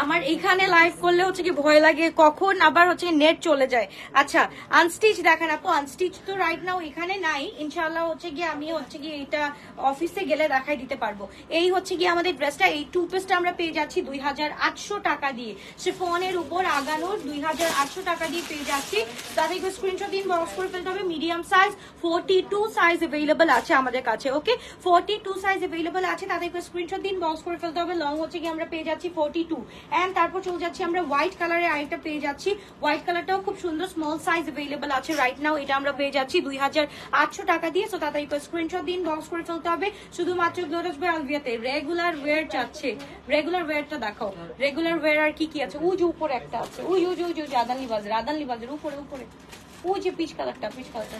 আমার এখানে লাইভ করলে হচ্ছে কি ভয় লাগে কখন আবার হচ্ছে নেট চলে যায়। আচ্ছা, আনস্টিচ দেখান আপু। আনস্টিচ তো রাইট নাও এখানে নাই, ইনশাআল্লাহ হচ্ছে গিয়ে আমি হচ্ছে গিয়ে এটা অফিসে গেলে দেখাই দিতে পারবো। এই হচ্ছে গিয়ে আমাদের ড্রেসটা, এই টু পিসটা আমরা পেয়ে যাচ্ছি 2800 টাকা দিয়ে, শিফনের উপর আগানোর 2800 টাকা দিয়ে পেয়ে যাচ্ছি। তাদেরকে স্ক্রিনশট দিন, বক্স করে ফেলতে হবে। মিডিয়াম সাইজ 42 সাইজ अवेलेबल আছে আমাদের কাছে। ওকে, 42 সাইজ अवेलेबल আছে, তাদেরকে স্ক্রিনশট দিন, বক্স করে ফেলতে হবে। লং হচ্ছে গিয়ে আমরা পেয়ে যাচ্ছি 42, এন্ড তারপর চলে যাচ্ছি আমরা হোয়াইট কালারে, আরেকটা পেয়ে যাচ্ছি। হোয়াইট কালারটাও খুব সুন্দর, স্মল সাইজ अवेलेबल আছে রাইট নাও। এটা আমরা পেয়ে যাচ্ছি 2800 টাকা দিয়ে। সো তাদেরকে স্ক্রিনশট দিন, বক্স করে ফেলতে হবে শুধুমাত্র গ্লোটাস বাই আলভিয়াতে। রেগুলার ওয়্যার চাচ্ছে, রেগুলার ওয়্যারটা দেখাও। রেগুলার ওয়্যার আর কি কি আছে? ওই যে উপরে একটা আছে, ওই আদান লিবাজের উপরে ওই যে পিচ কালারটা,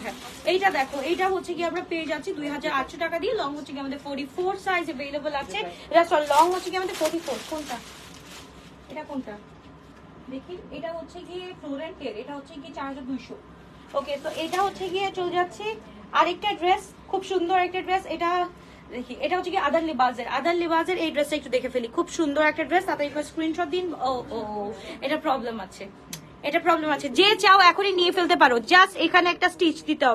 হ্যাঁ এইটা দেখো। এইটা হচ্ছে কি আমরা পেয়ে যাচ্ছি 2800 টাকা দিয়ে। লং হচ্ছে কি আমাদের 44 সাইজ अवेलेबल আছে। এটা সরি, লং হচ্ছে কি আমাদের 44। কোনটা এটা, কোনটা দেখি? এটা হচ্ছে গিয়ে ফ্লোরেন্টের, এটা হচ্ছে গিয়ে 4200। ওকে, তো এটা হচ্ছে গিয়ে চলে যাচ্ছে আরেকটা ড্রেস, খুব সুন্দর একটা ড্রেস। এটা দেখি, এটা হচ্ছে কি আদান লিবাজের। এই ড্রেসটা একটু দেখে ফেলি, খুব সুন্দর একটা ড্রেস। তাতে স্ক্রিনশট দিন। ও এটা প্রবলেম আছে, যে চাও এখনই নিয়ে ফেলতে পারো। জাস্ট এখানে একটা স্টিচ দিতে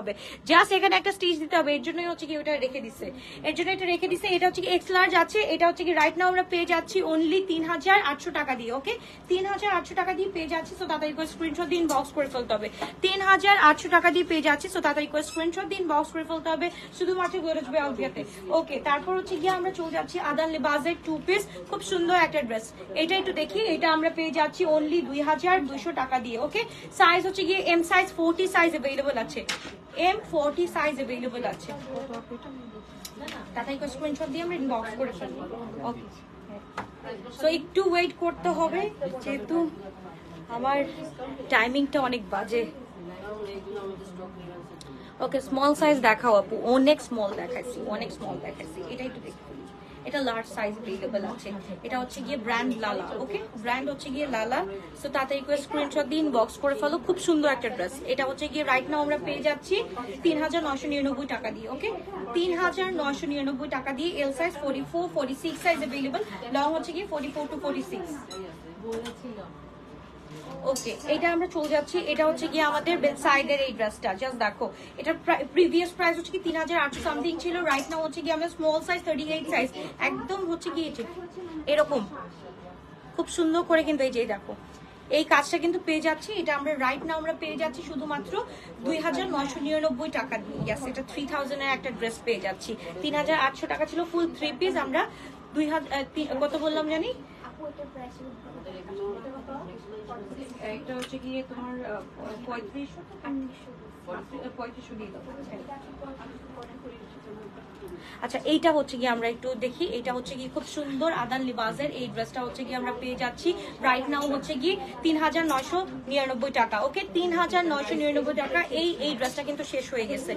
হবে, এর জন্যই হচ্ছে কি ওটা রেখে দিছে, এটা হচ্ছে কি এক্স লার্জ আছে। এটা হচ্ছে কি রাইট নাও আমরা পেয়ে যাচ্ছি অনলি 3800 টাকা দিয়ে। ওকে, 3800 টাকা দিয়ে পেয়ে যাচ্ছি। সো তাড়াতাড়ি করে স্ক্রিনশট দিন, বক্স করে ফেলতে হবে। 3800 টাকা দিয়ে পেয়ে যাচ্ছি। সো তাড়াতাড়ি করে স্ক্রিনশট দিন, বক্স করে ফেলতে হবে শুধুমাত্র গ্লোটাস বাই আলভিয়াতে। ওকে, তারপর হচ্ছে গিয়ে আমরা চলে যাচ্ছি আদান লিবাজের টু পিস, খুব সুন্দর একটা ড্রেস। এটা একটু দেখি, এটা আমরা পেয়ে যাচ্ছি অনলি 2200 টাকা দিয়ে। ওকে, সাইজ হচ্ছে গিয়ে এম সাইজ 40 সাইজ अवेलेबल আছে, এম 40 সাইজ अवेलेबल আছে। তাই স্ক্রিনশট দিয়ে আমরা ইনবক্স করে ফেলবো। ওকে, সো একটু ওয়েট করতে হবে যেহেতু আমার টাইমিংটা অনেক বাজে। ওকে, স্মল সাইজ দেখাও আপু। অনেক স্মল দেখাইছি, অনেক স্মল দেখাইছি। এটা একটু দেখুন, এটা লার্জ সাইজ अवेलेबल আছে। এটা হচ্ছে গিয়ে ব্র্যান্ড লালা। ওকে, ব্র্যান্ড হচ্ছে গিয়ে লালা। সো তাতে রিকোয়েস্ট স্ক্রিনশট দিন, বক্স করে ফেলো। খুব সুন্দর একটা ড্রেস। এটা হচ্ছে গিয়ে রাইট নাও আমরা পেয়ে যাচ্ছি 3999 টাকা দিয়ে। ওকে, 3999 টাকা দিয়ে। L size 44 46 size available. Long হচ্ছে গিয়ে 44 to 46। ওকে, এটা আমরা চলে যাচ্ছি। এটা হচ্ছে গিয়ে আমাদের সাইডের এই ড্রেসটা, জাস্ট দেখো। এটা প্রিভিয়াস প্রাইস হচ্ছে কি 3800 সামথিং ছিল। রাইট নাও হচ্ছে গিয়ে আমরা স্মল সাইজ 38 সাইজ একদম হচ্ছে গিয়ে এরকম খুব সুন্দর করে কিন্তু এই যে দেখো এই কাজটা কিন্তু পেয়ে যাচ্ছি। এটা আমরা রাইট নাও আমরা পেয়ে যাচ্ছি শুধুমাত্র 2999 টাকা দিয়ে। ইয়াস, এটা 3000 এর একটা ড্রেস পেয়ে যাচ্ছি। 3800 টাকা ছিল ফুল 3 পিস। আমরা 2000 কত বললাম জানি? এটা হচ্ছে গিয়ে তোমার 3500 দিয়ে দাও। আচ্ছা, এইটা হচ্ছে গিয়ে আমরা একটু দেখি। এটা হচ্ছে গিয়ে খুব সুন্দর আদান লিবাজের এই ড্রেসটা হচ্ছে গিয়ে আমরা পেয়ে যাচ্ছি রাইট নাও হচ্ছে গিয়ে 3999 টাকা। ওকে, 3999 টাকা। এই ড্রেসটা কিন্তু শেষ হয়ে গেছে।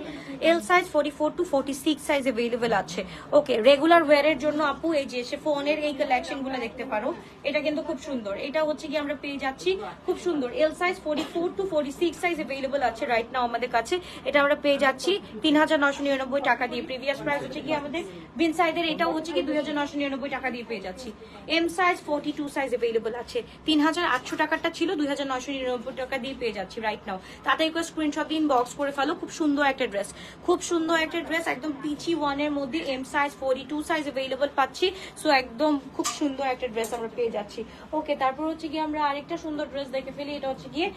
L size 44 to 46 size available আছে। ওকে, রেগুলার ওয়্যারের জন্য আপু এই যে ফোনের এই কালেকশন গুলো দেখতে পারো। এটা কিন্তু খুব সুন্দর। এটা হচ্ছে গিয়ে আমরা পেয়ে যাচ্ছি খুব সুন্দর। L size 44 to 46 size available আছে রাইট নাও আমাদের কাছে। এটা আমরা পেয়ে যাচ্ছি 3999 টাকা দিয়ে। প্রিভিয়াস প্রাইস হচ্ছে কি আমাদের বিন সাইজের, এটাও হচ্ছে কি 2999 টাকা দিয়ে পেয়ে যাচ্ছি। এম সাইজ 42 সাইজ अवेलेबल আছে। 3800 টাকাটা ছিল 2999 টাকা দিয়ে পেয়ে যাচ্ছি রাইট নাও। তাতে একটু স্ক্রিনশট দিন, বক্স করে ফেলো। খুব সুন্দর একটা ড্রেস, খুব সুন্দর একটা ড্রেস, একদম পিচি ওয়ানের মধ্যে। এম সাইজ 42 সাইজ अवेलेबल পাচ্ছি। সো একদম খুব সুন্দর একটা ড্রেস আমরা পেয়ে যাচ্ছি। ওকে, তারপর হচ্ছে গিয়ে আমরা আরেকটা সুন্দর ড্রেস দেখে ফেলি। এটা হচ্ছে গিয়ে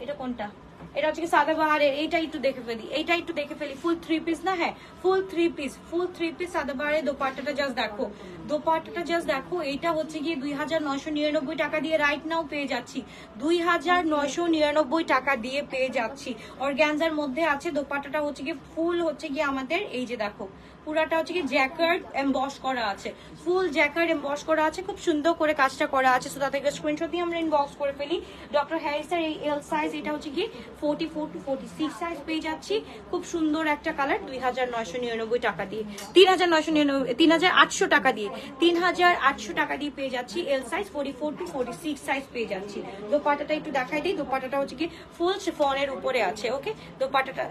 এটা কোনটা? এটা হচ্ছে কি সাদাবাহারের। এইটা একটু দেখে ফেলি, এইটা একটু দেখে ফেলি। ফুল 3 পিস না? হ্যাঁ, ফুল 3 পিস, ফুল 3 পিস সাদাবাহারের। দোপাট্টাটা জাস্ট দেখো, দোপাট্টাটা জাস্ট দেখো। এইটা হচ্ছে গিয়ে 2999 টাকা দিয়ে রাইট নাও পেয়ে যাচ্ছি। 2999 টাকা দিয়ে পেয়ে যাচ্ছি। অর্গানজার মধ্যে আছে। দোপাট্টাটা হচ্ছে গিয়ে ফুল হচ্ছে গিয়ে আমাদের এই যে দেখো পুরাটা হচ্ছে কি জ্যাকার্ড এমবস করা আছে। ফুল জ্যাকার্ড এমবস করা আছে, খুব সুন্দর করে কাজটা করা আছে। সো তাতে স্ক্রিনশট দিয়ে আমরা ইনবক্স করে ফেলি। ডক্টর হ্যারিসের এই এল সাইজ, এটা হচ্ছে কি 44 to 46 সাইজ পেয়ে যাচ্ছি। খুব সুন্দর একটা কালার 2999 টাকা দিয়ে। 3800 টাকা দিয়ে, 3800 টাকা দিয়ে পেয়ে যাচ্ছি। এল সাইজ 44 to 46 সাইজ পেয়ে যাচ্ছি। দোপাট্টাটা একটু দেখাই দিই। দোপাট্টাটা হচ্ছে কি ফুল শিফনের উপরে আছে। ওকে, দোপাট্টাটা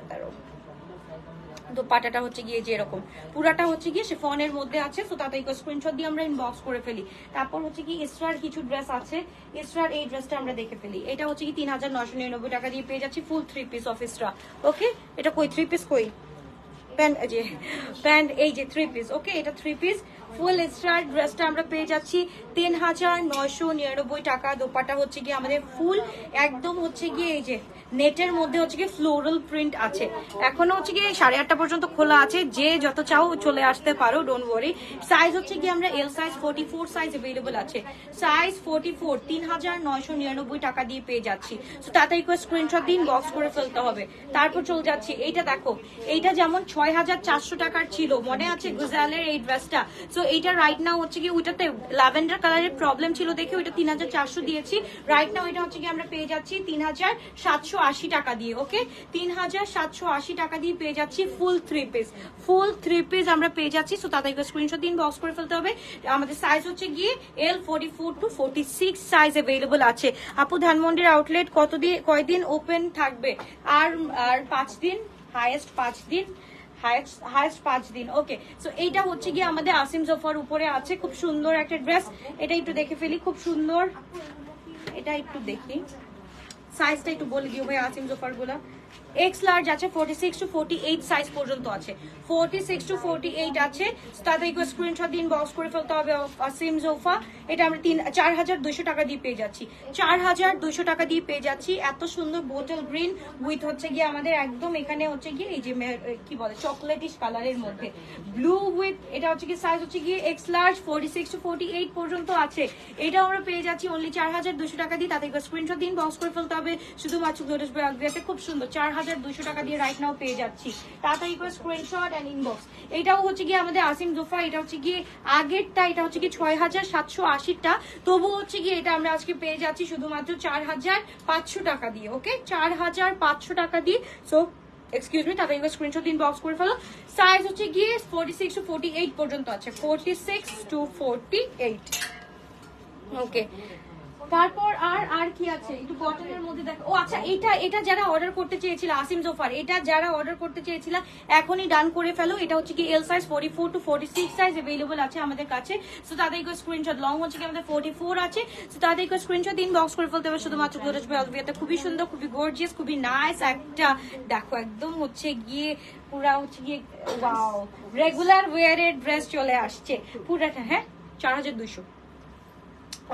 দোপাট্টাটা হচ্ছে গিয়ে যে এরকম পুরাটা হচ্ছে গিয়ে শিফনের মধ্যে আছে। সো তাতে স্ক্রিনশট দিয়ে আমরা ইনবক্স করে ফেলি। তারপর হচ্ছে কি ইসরার কিছু ড্রেস আছে। ইসরার এই ড্রেসটা আমরা দেখে ফেলি। এটা হচ্ছে কি 3999 টাকা দিয়ে পেয়ে যাচ্ছি ফুল 3 পিস অফ ইসরা। ওকে, এটা কই 3 পিস কই? প্যান্ট এই যে 3 পিস। ওকে, এটা 3 পিস ফুল স্টার ড্রেসটা আমরা পেয়ে যাচ্ছি 3999 টাকা। দোপাট্টা হচ্ছে গিয়ে আমাদের ফুল একদম হচ্ছে গিয়ে এই যে নেটের মধ্যে হচ্ছে গিয়ে ফ্লোরাল প্রিন্ট আছে। এখনো হচ্ছে গিয়ে 8:30 পর্যন্ত খোলা আছে। যে যত চাও চলে আসতে পারো, ডোন্ট ওয়ারি। সাইজ হচ্ছে গিয়ে আমরা এল সাইজ 44 সাইজ अवेलेबल আছে। সাইজ 44 3999 টাকা দিয়ে পেয়ে যাচ্ছি। সো তাতে স্ক্রিনশট দিন, বক্স করে ফেলতে হবে। তারপর চলে যাচ্ছি। এইটা দেখো, এইটা যেমন 6400 টাকার ছিল, মনে আছে গুজালের এই ড্রেসটা? সো এইটা রাইট নাও হচ্ছে কি ওইটাতে ল্যাভেন্ডার কালারের প্রবলেম ছিল দেখে ওইটা 3400 দিয়েছি। রাইট নাও এটা হচ্ছে কি আমরা পেয়ে যাচ্ছি 3780 টাকা দিয়ে। ওকে, 3780 টাকা দিয়ে পেয়ে যাচ্ছি ফুল 3 পিস। ফুল 3 পিস আমরা পেয়ে যাচ্ছি। সো তাদের স্ক্রিনশট দিন, বক্স করে ফেলতে হবে। আমাদের সাইজ হচ্ছে গিয়ে এল 44 to 46 সাইজ अवेलेबल আছে। আপু ধানমন্ডির আউটলেট কয়দিন ওপেন থাকবে? আর 5 দিন, হাইয়েস্ট 5 দিন, হাইয়েস্ট 5 দিন। ওকে, সো এইটা হচ্ছে গিয়ে আমাদের আসিম জোফার উপরে আছে। খুব সুন্দর একটা ড্রেস। এটা একটু দেখে ফেলি, খুব সুন্দর। এটা একটু দেখি, সাইজটা একটু বলে দিও ভাই আসিম জোফার গুলা। এক্স লার্জ আছে, 46 to 48 সাইজ পর্যন্ত আছে। 46 to 48 আছে। তাদের স্ক্রিনশট দিন, বক্স করে ফেলতে হবে। আসিম জোফা এটা আমরা 4200 টাকা দিয়ে পেয়ে যাচ্ছি। 4200 টাকা দিয়ে পেয়ে যাচ্ছি। এত সুন্দর বোটল গ্রিন উইথ হচ্ছে গিয়ে আমাদের একদম এখানে হচ্ছে গিয়ে এই যে কি বলে চকলেটিশ কালারের মধ্যে ব্লু উইথ, এটা হচ্ছে গিয়ে সাইজ হচ্ছে গিয়ে এক্স লার্জ 46 to 48 পর্যন্ত আছে। এটা আমরা পেয়ে যাচ্ছি অনলি 4200 টাকা দিয়ে। তাদের স্ক্রিনশট দিন, বক্স করে ফেলতে হবে। শুধুমাত্র খুব সুন্দর 4200 টাকা দিয়ে রাইট নাও পেয়ে যাচ্ছি। তাড়াতাড়ি করে স্ক্রিনশট এন্ড ইনবক্স। এটাও হচ্ছে গিয়ে আমাদের আসিম জোফা। এটা হচ্ছে গিয়ে আগেরটা, এটা হচ্ছে গিয়ে 6780টা। তবু হচ্ছে গিয়ে এটা আমরা আজকে পেয়ে যাচ্ছি শুধুমাত্র 4500 টাকা দিয়ে। ওকে, 4500 টাকা দিয়ে। সো এক্সকিউজ মি, তাদের স্ক্রিনশট ইনবক্স করে ফেলো। সাইজ হচ্ছে গিয়ে 46 to 48 পর্যন্ত আছে, 46 to 48। ওকে, তারপর আর কি আছে একটু কটনের মধ্যে দেখো। ও আচ্ছা, এটা যারা অর্ডার করতে চেয়েছিল আসিম জোফার, এটা যারা অর্ডার করতে চেয়েছিল এখনই ডান করে ফেলো। এটা হচ্ছে কি L size 44 to 46 size available আছে আমাদের কাছে। সো তাদেরকে স্ক্রিনশট, লং হচ্ছে কি আমাদের 44 আছে। সো তাদেরকে স্ক্রিনশট ইনবক্স করে ফেলতে হবে শুধুমাত্র গ্লোটাস বাই অলভিয়াতে। খুবই সুন্দর, খুবই গর্জিয়াস, খুবই নাইস একটা, দেখো একদম হচ্ছে গিয়ে পুরা হচ্ছে গিয়ে ওয়াও, রেগুলার ওয়্যারের ড্রেস চলে আসছে পুরাটা। হ্যাঁ, 4200।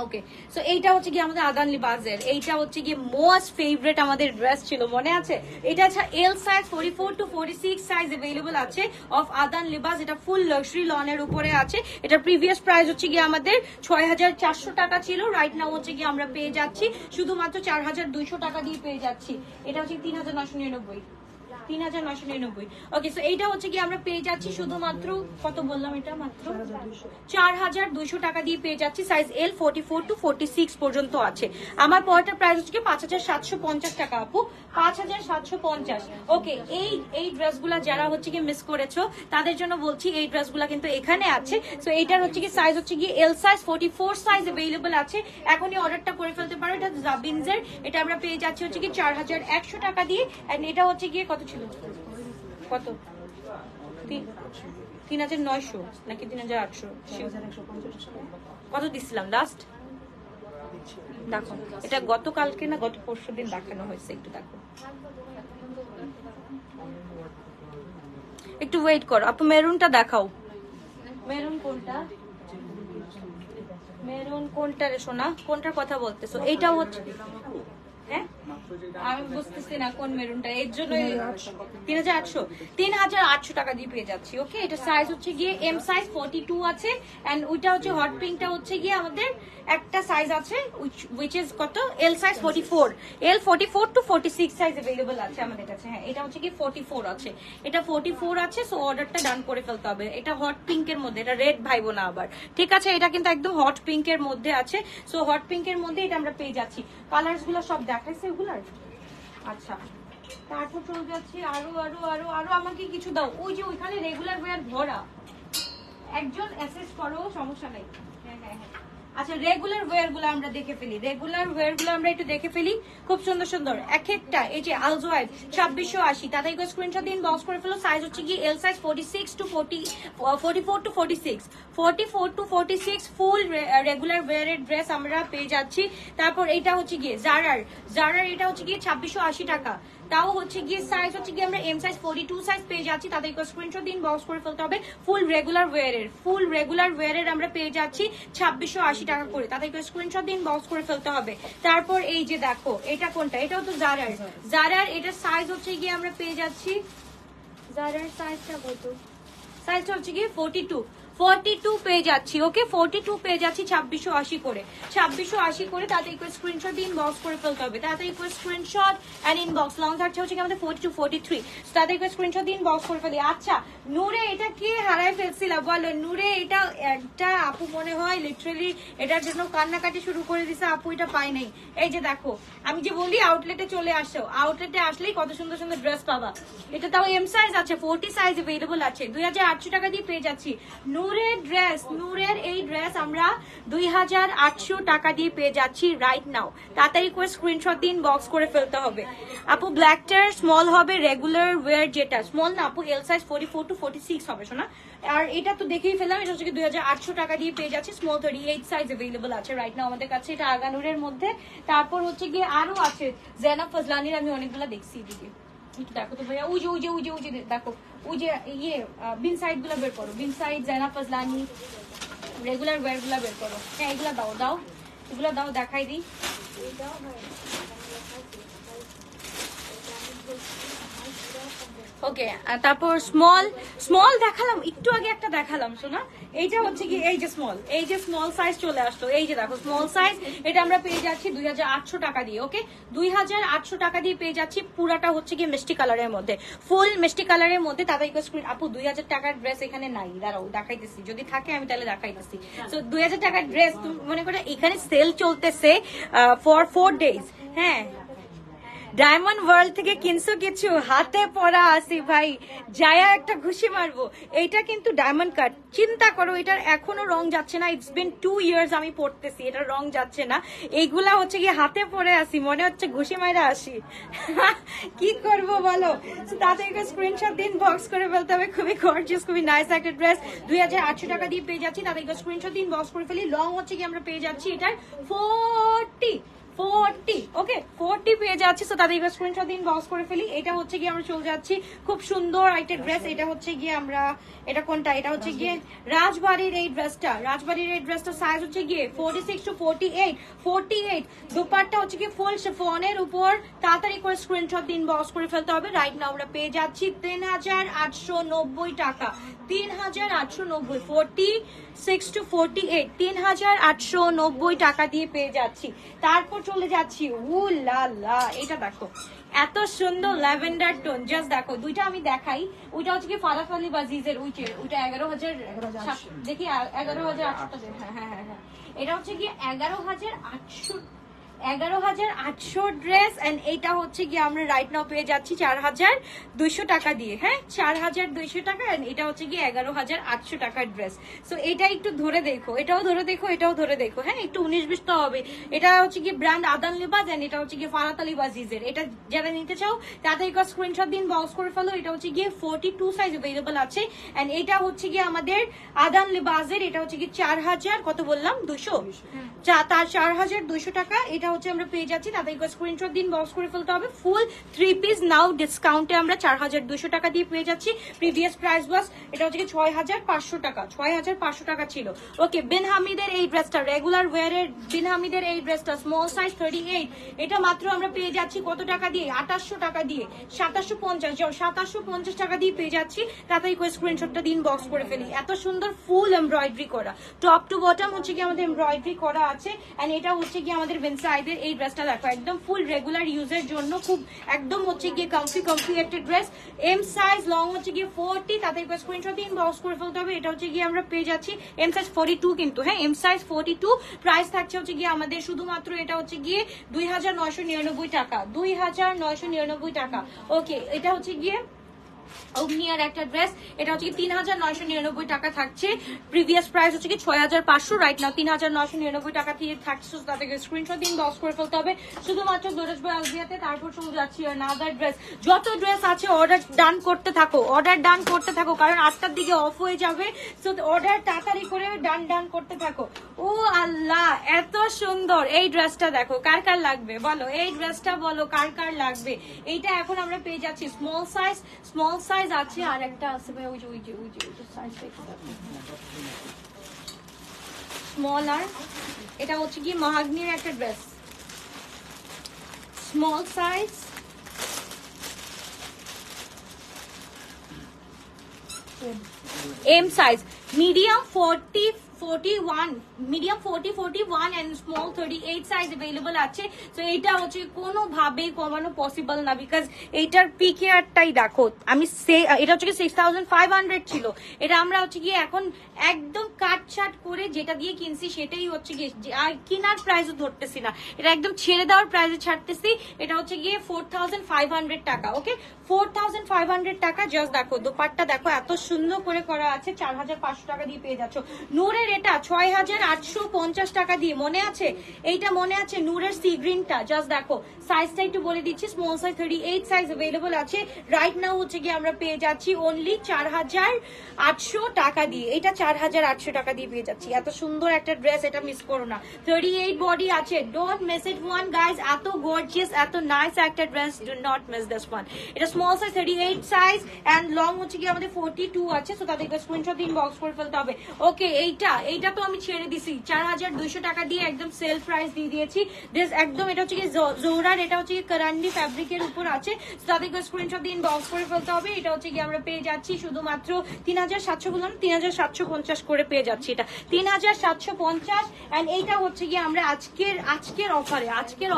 ওকে, সো এইটা হচ্ছে কি আমাদের আদান লিবাজের, এইটা হচ্ছে কি মোস্ট ফেভারিট আমাদের ড্রেস ছিল, মনে আছে? এটা আচ্ছা L size 44 to 46 size available আছে অফ আদান লিবাজ। এটা ফুল লাক্সারি লনের উপরে আছে। এটা প্রিভিয়াস প্রাইস হচ্ছে কি আমাদের 6400 টাকা ছিল, রাইট নাও হচ্ছে কি আমরা পেয়ে যাচ্ছি শুধুমাত্র 4200 টাকা দিয়ে পেয়ে যাচ্ছি। এটা হচ্ছে 3999, 3999। ওকে, সো এইটা হচ্ছে কি আমরা পেয়ে যাচ্ছি শুধুমাত্র কত বললাম, এটা মাত্র 4200 টাকা দিয়ে পেয়ে যাচ্ছি। সাইজ এল 44 to 46 পর্যন্ত আছে। আমার পরটার প্রাইস হচ্ছে কি 5750 টাকা আপু, 5750। ওকে, এই ড্রেসগুলা যারা হচ্ছে কি মিস করেছো তাদের জন্য বলছি, এই ড্রেসগুলা কিন্তু এখানে আছে। সো এইটার হচ্ছে কি সাইজ হচ্ছে কি এল সাইজ 44 সাইজ अवेलेबल আছে। এখনই অর্ডারটা করে ফেলতে পারো। এটা জাবিনজের, এটা আমরা পেয়ে যাচ্ছি হচ্ছে কি 4100 টাকা দিয়ে। এন্ড এটা হচ্ছে গিয়ে কত ছিল, কত 3900 নাকি 3800, কত দিছিলাম লাস্ট? দেখো, এটা গতকালকে না গত পরশু দিন দেখানো হয়েছে, একটু দেখো, একটু ওয়েট করো আপু। মেরুনটা দেখাও, মেরুন কোনটা, মেরুন কোনটা রে সোনা, কোনটার কথা বলতেছো? এইটাও হচ্ছে, হ্যাঁ আমি বুঝতেছি না কোন মেরুনটা, এর জন্য 3800 টাকা দিয়ে পেয়ে যাচ্ছি। ওকে, এটা সাইজ হচ্ছে গিয়ে এম সাইজ 42 আছে। এন্ড ওইটা হচ্ছে হট পিঙ্কটা হচ্ছে গিয়ে আমাদের একটা সাইজ আছে which is কত, L size 44, L 44 to 46 size available আছে আমাদের কাছে। হ্যাঁ, এটা হচ্ছে কি 44 আছে, এটা 44 আছে। সো অর্ডারটা ডান করে ফেলতে হবে। এটা হট পিঙ্কের মধ্যে, এটা রেড ভাইবো না আবার, ঠিক আছে? এটা কিন্তু একদম হট পিঙ্কের মধ্যে আছে। সো হট পিঙ্কের মধ্যে এটা আমরা পেয়ে যাচ্ছি। কালার্স গুলো সব দেখাইছে এগুলার। আচ্ছা, তারপর চলে যাচ্ছি আরো আরো আরো আরো, আমাকে কিছু দাও। ওই যে ওইখানে রেগুলার ওয়্যার ভরা, একজন অ্যাসেস করো, সমস্যা নাই। হ্যাঁ হ্যাঁ হ্যাঁ, আচ্ছা রেগুলার ওয়্যার গুলো আমরা দেখে ফেলি, রেগুলার ওয়্যার গুলো আমরা একটু দেখে ফেলি। খুব সুন্দর সুন্দর এক একটা, এই যে আলজোয়াইব 2680, তাদেরকে স্ক্রিনশট দিন, বক্স করে ফেলো। সাইজ হচ্ছে কি L size 46 to 44 to 46, 44 to 46 full regular ওয়্যারের ড্রেস আমরা পেয়ে যাচ্ছি। তারপর এটা হচ্ছে গিয়ে জারার এটা হচ্ছে গিয়ে 2680 টাকা। তাও হচ্ছে গিয়ে সাইজ হচ্ছে গিয়ে আমরা এম সাইজ 42 সাইজ পেয়ে যাচ্ছি। তাদেরকে স্ক্রিনশট দিন, বক্স করে ফেলতে হবে। ফুল রেগুলার ওয়্যারের আমরা পেয়ে যাচ্ছি 2680 টাকা করে। তাদেরকে স্ক্রিনশট দিন, বক্স করে ফেলতে হবে। তারপর এই যে দেখো, এটা কোনটা, এটাও তো জারার এটার সাইজ হচ্ছে গিয়ে আমরা পেয়ে যাচ্ছি, জারার সাইজটা কত, সাইজটা হচ্ছে গিয়ে 42 পেয়ে যাচ্ছি। ওকে, 42 পেয়ে যাচ্ছি 2680 করে, 2680 করে। তাদেরকে স্ক্রিনশট দিন, বক্স করে ফেলতে হবে। তাদেরকে স্ক্রিনশট এন্ড ইনবক্স, লং থাকছে হচ্ছে আমাদের 42 43। তাদেরকে স্ক্রিনশট দিন, বক্স করে ফেলি। আচ্ছা নূরে, এটা কি হারাই ফেলছিলাম বলো? নূরে এটা একটা আপু মনে হয় লিটারালি এটার জন্য কান্নাকাটি শুরু করে দিছে, আপু এটা পাই নাই। এই যে দেখো, আমি যে বলি আউটলেটে চলে আসো, আউটলেটে আসলেই কত সুন্দর সুন্দর ড্রেস পাবা। এটা তাও এম সাইজ আছে, 40 সাইজ अवेलेबल আছে। 2800 টাকা দিয়ে পেয়ে যাচ্ছি নূরের ড্রেস। নূরের এই ড্রেস আমরা 2800 টাকা দিয়ে পেয়ে যাচ্ছি রাইট নাও। তাড়াতাড়ি করে স্ক্রিনশট দিন, বক্স করে ফেলতে হবে। আপু ব্ল্যাকটার স্মল হবে, রেগুলার ওয়্যার যেটা স্মল না আপু, এল সাইজ 44 to 46 হবে শোনা। আর এটা তো দেখেই ফেললাম, এটা হচ্ছে 2800 টাকা দিয়ে পেয়ে যাচ্ছি। স্মল 38 সাইজ अवेलेबल আছে রাইট নাও আমাদের কাছে, এটা আগানুরের মধ্যে। তারপর হচ্ছে গিয়ে আরো আছে জেনা ফজলানির, আমি অনেকগুলো দেখছি এদিকে, একটু দেখো তো ভাইয়া। ওই যে দেখো, ওই যে ইয়ে বিন সাইড গুলা বের করো, বিন সাইড জেনা ফজলানি রেগুলার ওয়্যার গুলা বের করো। হ্যাঁ এগুলা দাও, এগুলা দাও, দেখাই দিই। ওকে, তারপর স্মল দেখালাম একটু আগে, একটা দেখালাম শোনা। এইটা হচ্ছে কি এই যে স্মল সাইজ চলে আসলো, এই যে দেখো স্মল সাইজ। এটা আমরা পেয়ে যাচ্ছি 2800 টাকা দিয়ে। ওকে, 2800 টাকা দিয়ে পেয়ে যাচ্ছি। পুরাটা হচ্ছে কি মিষ্টি কালারের মধ্যে, ফুল মিষ্টি কালারের মধ্যে। তাদের স্ক্রিন আপু 2000 টাকার ড্রেস এখানে নাই, দাঁড়াও দেখাইতেছি, যদি থাকে আমি তাহলে দেখাইতেছি। তো 2000 টাকার ড্রেস তুমি মনে করো এখানে সেল চলতেছে ফর 4 days। হ্যাঁ ডায়মন্ড ওয়ার্ল্ড থেকে কিনছো কিছু, হাতে পড়া আসি ভাই, যায়া একটা ঘুষি মারবো। এইটা কিন্তু ডায়মন্ড কাট, চিন্তা করো এটার এখনো রং যাচ্ছে না। ইটস বিন 2 ইয়ার্স আমি পড়তেছি, এটার রং যাচ্ছে না। এইগুলা হচ্ছে কি হাতে পরে আসি, মনে হচ্ছে ঘুষি মাইরা আসি। কি করব বলো? তাতে একটা স্ক্রিনশট দিন, বক্স করে ফেলতে হবে। খুবই গর্জিয়াস, খুবই নাইস একটা ড্রেস, 2800 টাকা দিয়ে পেয়ে যাচ্ছি। তাতে একটা স্ক্রিনশট দিন, বক্স করে ফেলি। লং হচ্ছে কি আমরা পেয়ে যাচ্ছি এটার 40 ওকে 40 পেয়ে যাচ্ছি। তো তাদের স্ক্রিনশট দিন, বক্স করে ফেলি। এটা হচ্ছে গিয়ে আমরা চলে যাচ্ছি, খুব সুন্দর একটা ড্রেস। এটা হচ্ছে গিয়ে আমরা, এটা কোনটা, এটা হচ্ছে গিয়ে রাজবাড়ির এই ড্রেসটা। রাজবাড়ির এই ড্রেসটা সাইজ হচ্ছে গিয়ে 46 to 48 দোপাট্টা হচ্ছে গিয়ে ফুল শিফনের উপর। তাড়াতাড়ি করে স্ক্রিনশট দিন, বক্স করে ফেলতে হবে। রাইট নাও আমরা পেয়ে যাচ্ছি 3890 টাকা। 3890, 46 to 48, 3890 টাকা দিয়ে পেয়ে যাচ্ছি। তারপর চলে যাচ্ছি, উ লা লা, এটা দেখো এত সুন্দর ল্যাভেন্ডার টোন, জাস্ট দেখো। দুইটা আমি দেখাই, ওইটা হচ্ছে কি ফারাফালি বাজিজের, ওইটা 11,000 দেখি 11,800। হ্যাঁ, এটা হচ্ছে কি 11,800 ড্রেস। এন্ড এটা হচ্ছে কি আমরা রাইট নাও পেয়ে যাচ্ছি 4,200 টাকা দিয়ে। হ্যাঁ, 4,200 টাকা। এটা হচ্ছে কি 11,800 টাকার ড্রেস। সো এটা একটু ধরে দেখো, এটাও ধরে দেখো, এটাও ধরে দেখো। হ্যাঁ, একটু 19-20 তো হবে। এটা হচ্ছে কি ব্র্যান্ড আদান লিবাস, এন্ড এটা হচ্ছে কি ফারাত আলী বাজিজের। এটা যারা নিতে চাও তাদের একটা স্ক্রিনশট দিন, বক্স করে ফেলো। এটা হচ্ছে গিয়ে 42 সাইজ अवेलेबल আছে। এন্ড এটা হচ্ছে কি আমাদের আদান লিবাসের। এটা হচ্ছে কি 4,000 কত বললাম, 200, তার 4,200 টাকা। এটা হচ্ছে আমরা পেয়ে যাচ্ছি। তাদের স্ক্রিনশট দিন, বক্স করে ফেলতে হবে। ফুল 3 পিস নাও ডিসকাউন্টে আমরা 4,200 টাকা দিয়ে পেয়ে যাচ্ছি। প্রিভিয়াস প্রাইস ওয়াজ, এটা হচ্ছে কি 6,500 টাকা, 6,500 টাকা ছিল। ওকে, বিন হামিদের এই ড্রেসটা, রেগুলার ওয়ারের বিন হামিদের এই ড্রেসটা স্মল সাইজ 38, এটা মাত্র আমরা পেয়ে যাচ্ছি কত টাকা দিয়ে, 2800 টাকা দিয়ে, 2750 টাকা দিয়ে পেয়ে যাচ্ছি। তাড়াতাড়ি করে স্ক্রিনশটটা দিন, বক্স করে ফেলি। এত সুন্দর ফুল এমব্রয়ডারি করা, টপ টু বটম হচ্ছে কি আমাদের এমব্রয়ডারি করা আছে। এন্ড এটা হচ্ছে কি আমাদের বেনসাইডের এই ড্রেসটা দেখো, একদম ফুল রেগুলার ইউজের জন্য খুব একদম হচ্ছে গিয়ে কমফি একটা ড্রেস। এম সাইজ, লং হচ্ছে গিয়ে 40, তাতে স্ক্রিনশট দিন, বক্স করে ফেলতে হবে। এটা হচ্ছে গিয়ে আমরা পেয়ে যাচ্ছি এম সাইজ 42 কিন্তু। হ্যাঁ, এম সাইজ 42, প্রাইস থাকছে হচ্ছে গিয়ে আমাদের শুধুমাত্র এটা হচ্ছে গিয়ে 2,999 টাকা, 2,999 টাকা। ওকে, এটা হচ্ছে গিয়ে অগ্নিয়ার একটা ড্রেস। এটা হচ্ছে 3,999 টাকা থাকছে। প্রিভিয়াস প্রাইস হচ্ছে কি 6,500, রাইট নাও 3,999 টাকা দিয়ে থাকছে। তাদেরকে স্ক্রিনশট দিন, বক্স করে ফেলতে হবে শুধুমাত্র দোরেশ ভাই আলবিয়াতে। তারপর চলে যাচ্ছি নাদার ড্রেস। যত ড্রেস আছে অর্ডার ডান করতে থাকো, কারণ 8টার দিকে অফ হয়ে যাবে। সো অর্ডার তাড়াতাড়ি করে ডান করতে থাকো। ও আল্লাহ, এত সুন্দর এই ড্রেসটা দেখো, কার কার লাগবে বলো, এই ড্রেসটা বলো কার কার লাগবে। এইটা এখন আমরা পেয়ে যাচ্ছি স্মল সাইজ আছে, আর একটা আছে ভাই, ওই যে সাইজ স্মল। আর এটা হচ্ছে কি মাহাগনির একটা dress, small size, M size, medium 41, medium 40-41 and small 38 size available আছে। তো এটা হচ্ছে কোনোভাবেই কমানো পসিবল না, বিকজ এইটার পিকেআরটাই দেখো। আমি এটা হচ্ছে কি 6,500 ছিল, এটা আমরা হচ্ছে কি এখন একদম কাটছাট করে যেটা দিয়ে কিনছি সেটাই হচ্ছে গিয়ে, আর কিনার প্রাইসও ধরতেছি না, এটা একদম ছেড়ে দেওয়ার প্রাইসে ছাড়তেছি। এটা হচ্ছে গিয়ে 4,500 টাকা। ওকে, 4,500 টাকা। জাস্ট দেখো দোপাট্টা দেখো, এত সুন্দর করে করা আছে। 4,500 টাকা দিয়ে পেয়ে যাচ্ছ। নূরের এটা 6,850 টাকা দিয়ে, মনে আছে এইটা, মনে আছে নূরের সি গ্রিনটা। জাস্ট দেখো সাইজটা একটু বলে দিচ্ছি, স্মল সাইজ 38 সাইজ अवेलेबल আছে। রাইট নাও হচ্ছে কি আমরা পেয়ে যাচ্ছি অনলি 4,800 টাকা দিয়ে। এটা 4,800 টাকা দিয়ে পেয়ে যাচ্ছি। এত সুন্দর একটা ড্রেস, এটা মিস করো না। 38 বডি আছে, don't miss it one guys. এত গর্জিয়াস, এত নাইস একটা dress, do not miss this one. এটা small size 38 size and long হচ্ছে কি আমাদের 42 আছে। সো তাদের স্ক্রিনশট দিন, বক্স করে ফেলতে হবে। ওকে, এইটা তো আমি ছেড়ে দিছি 4,200 টাকা দিয়ে, একদম সেল প্রাইস দিয়ে দিয়েছি। দিস একদম, এটা হচ্ছে কি জোহরার, এটা হচ্ছে কি কারান্ডি ফ্যাব্রিকের উপর আছে। তাদেরকে স্ক্রিনশট দিন, বক্স করে ফেলতে হবে। এটা হচ্ছে কি আমরা পেয়ে যাচ্ছি শুধুমাত্র 3,700, বললাম 3,750 করে পেয়ে যাচ্ছি। এটা 3,750 এন্ড এইটা হচ্ছে কি আমরা আজকের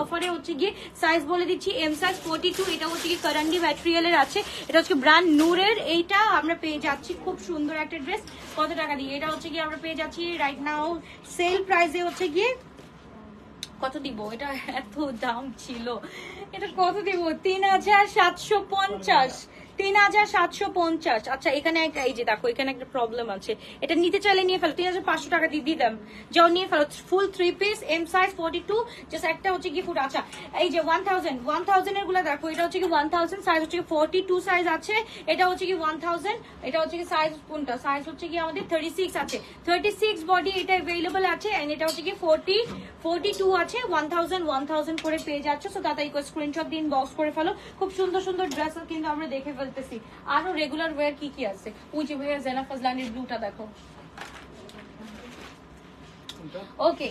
অফারে হচ্ছে গিয়ে সাইজ বলে দিচ্ছি, এম সাইজ 42। এটা হচ্ছে কি কারান্ডি ম্যাটেরিয়ালের আছে। এটা হচ্ছে ব্র্যান্ড নূরের। এইটা আমরা পেয়ে যাচ্ছি খুব সুন্দর একটা ড্রেস। কত টাকা দিয়ে? এটা হচ্ছে কি আমরা পেয়ে যাচ্ছি রাইট নাও সেল প্রাইসে হচ্ছে গিয়ে কত দিব? এটা এত দাম ছিল, এটা কত দিব? 3750, 3750। আচ্ছা এখানে এই যে দেখো এখানে একটা প্রবলেম আছে, এটা নিতে চাইলে নিয়ে ফেলো, 3500 টাকা দিয়ে দিতাম, যাও নিয়ে ফেলো। ফুল 3 পিস, এম সাইজ 42, জাস্ট একটা হচ্ছে কি ফুট। আচ্ছা এই যে 1000 এর গুলা দেখো, এটা হচ্ছে কি 1000 সাইজ হচ্ছে কি 42 সাইজ আছে, এটা হচ্ছে কি 1000, এটা হচ্ছে কি সাইজ কোনটা? সাইজ হচ্ছে কি আমাদের 36 আছে, 36 বডি এটা अवेलेबल আছে, এন্ড এটা হচ্ছে কি 42 আছে। 1000 করে পেয়ে যাচ্ছ। সো তাড়াতাড়ি করে স্ক্রিনশট দিন, বক্স করে ফেলো। খুব সুন্দর সুন্দর ড্রেস কিন্তু আমরা দেখে ফেলতেছি। আরো রেগুলার ওয়্যার কি কি আছে? ওই যে ভাইয়া জেনা ফাজলানির ব্লুটা দেখো। ওকে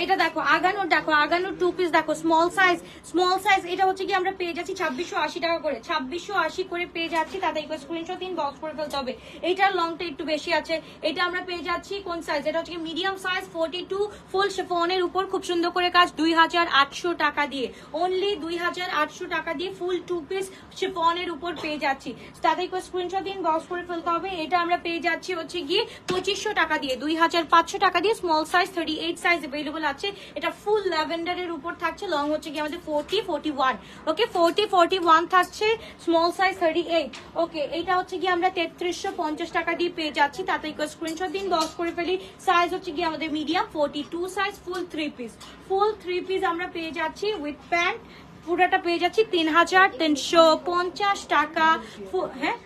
এটা দেখো, আগানোর দেখো, আগানোর 2 পিস দেখো, স্মল সাইজ এটা হচ্ছে কি আমরা পেয়ে যাচ্ছি 2680 টাকা করে, 2680 করে পেয়ে যাচ্ছি। তাতে এই স্ক্রিনশট দিন, বক্স করে ফেলতে হবে। এটার লংটা একটু বেশি আছে, এটা আমরা পেয়ে যাচ্ছি কোন সাইজ? এটা হচ্ছে কি মিডিয়াম সাইজ 42, ফুল শিফনের উপর খুব সুন্দর করে কাজ, 2800 টাকা দিয়ে, অনলি 2800 টাকা দিয়ে ফুল 2 পিস শিফনের উপর পেয়ে যাচ্ছি। তাতে স্ক্রিনশট দিন, বক্স করে ফেলতে হবে। এটা আমরা পেয়ে যাচ্ছি হচ্ছে গিয়ে 2500 টাকা দিয়ে, 2500 টাকা দিয়ে। স্মল সাইজ 38 সাইজ अवेलेबल আছে। এটা ফুল ল্যাভেন্ডারের উপর থাকছে, লং হচ্ছে কি আমাদের 40, 41। ওকে 40, 41 থাকছে, স্মল সাইজ 38। ওকে এটা হচ্ছে কি আমরা 3350 টাকা দিয়ে পেয়ে যাচ্ছি। তাতে স্ক্রিনশট দিন, বক্স করে ফেলি। সাইজ হচ্ছে কি আমাদের মিডিয়াম 42 সাইজ, ফুল 3 পিস আমরা পেয়ে যাচ্ছি উইথ প্যান্ট। পুরোটা পেয়ে যাচ্ছি 3350 টাকা। হ্যাঁ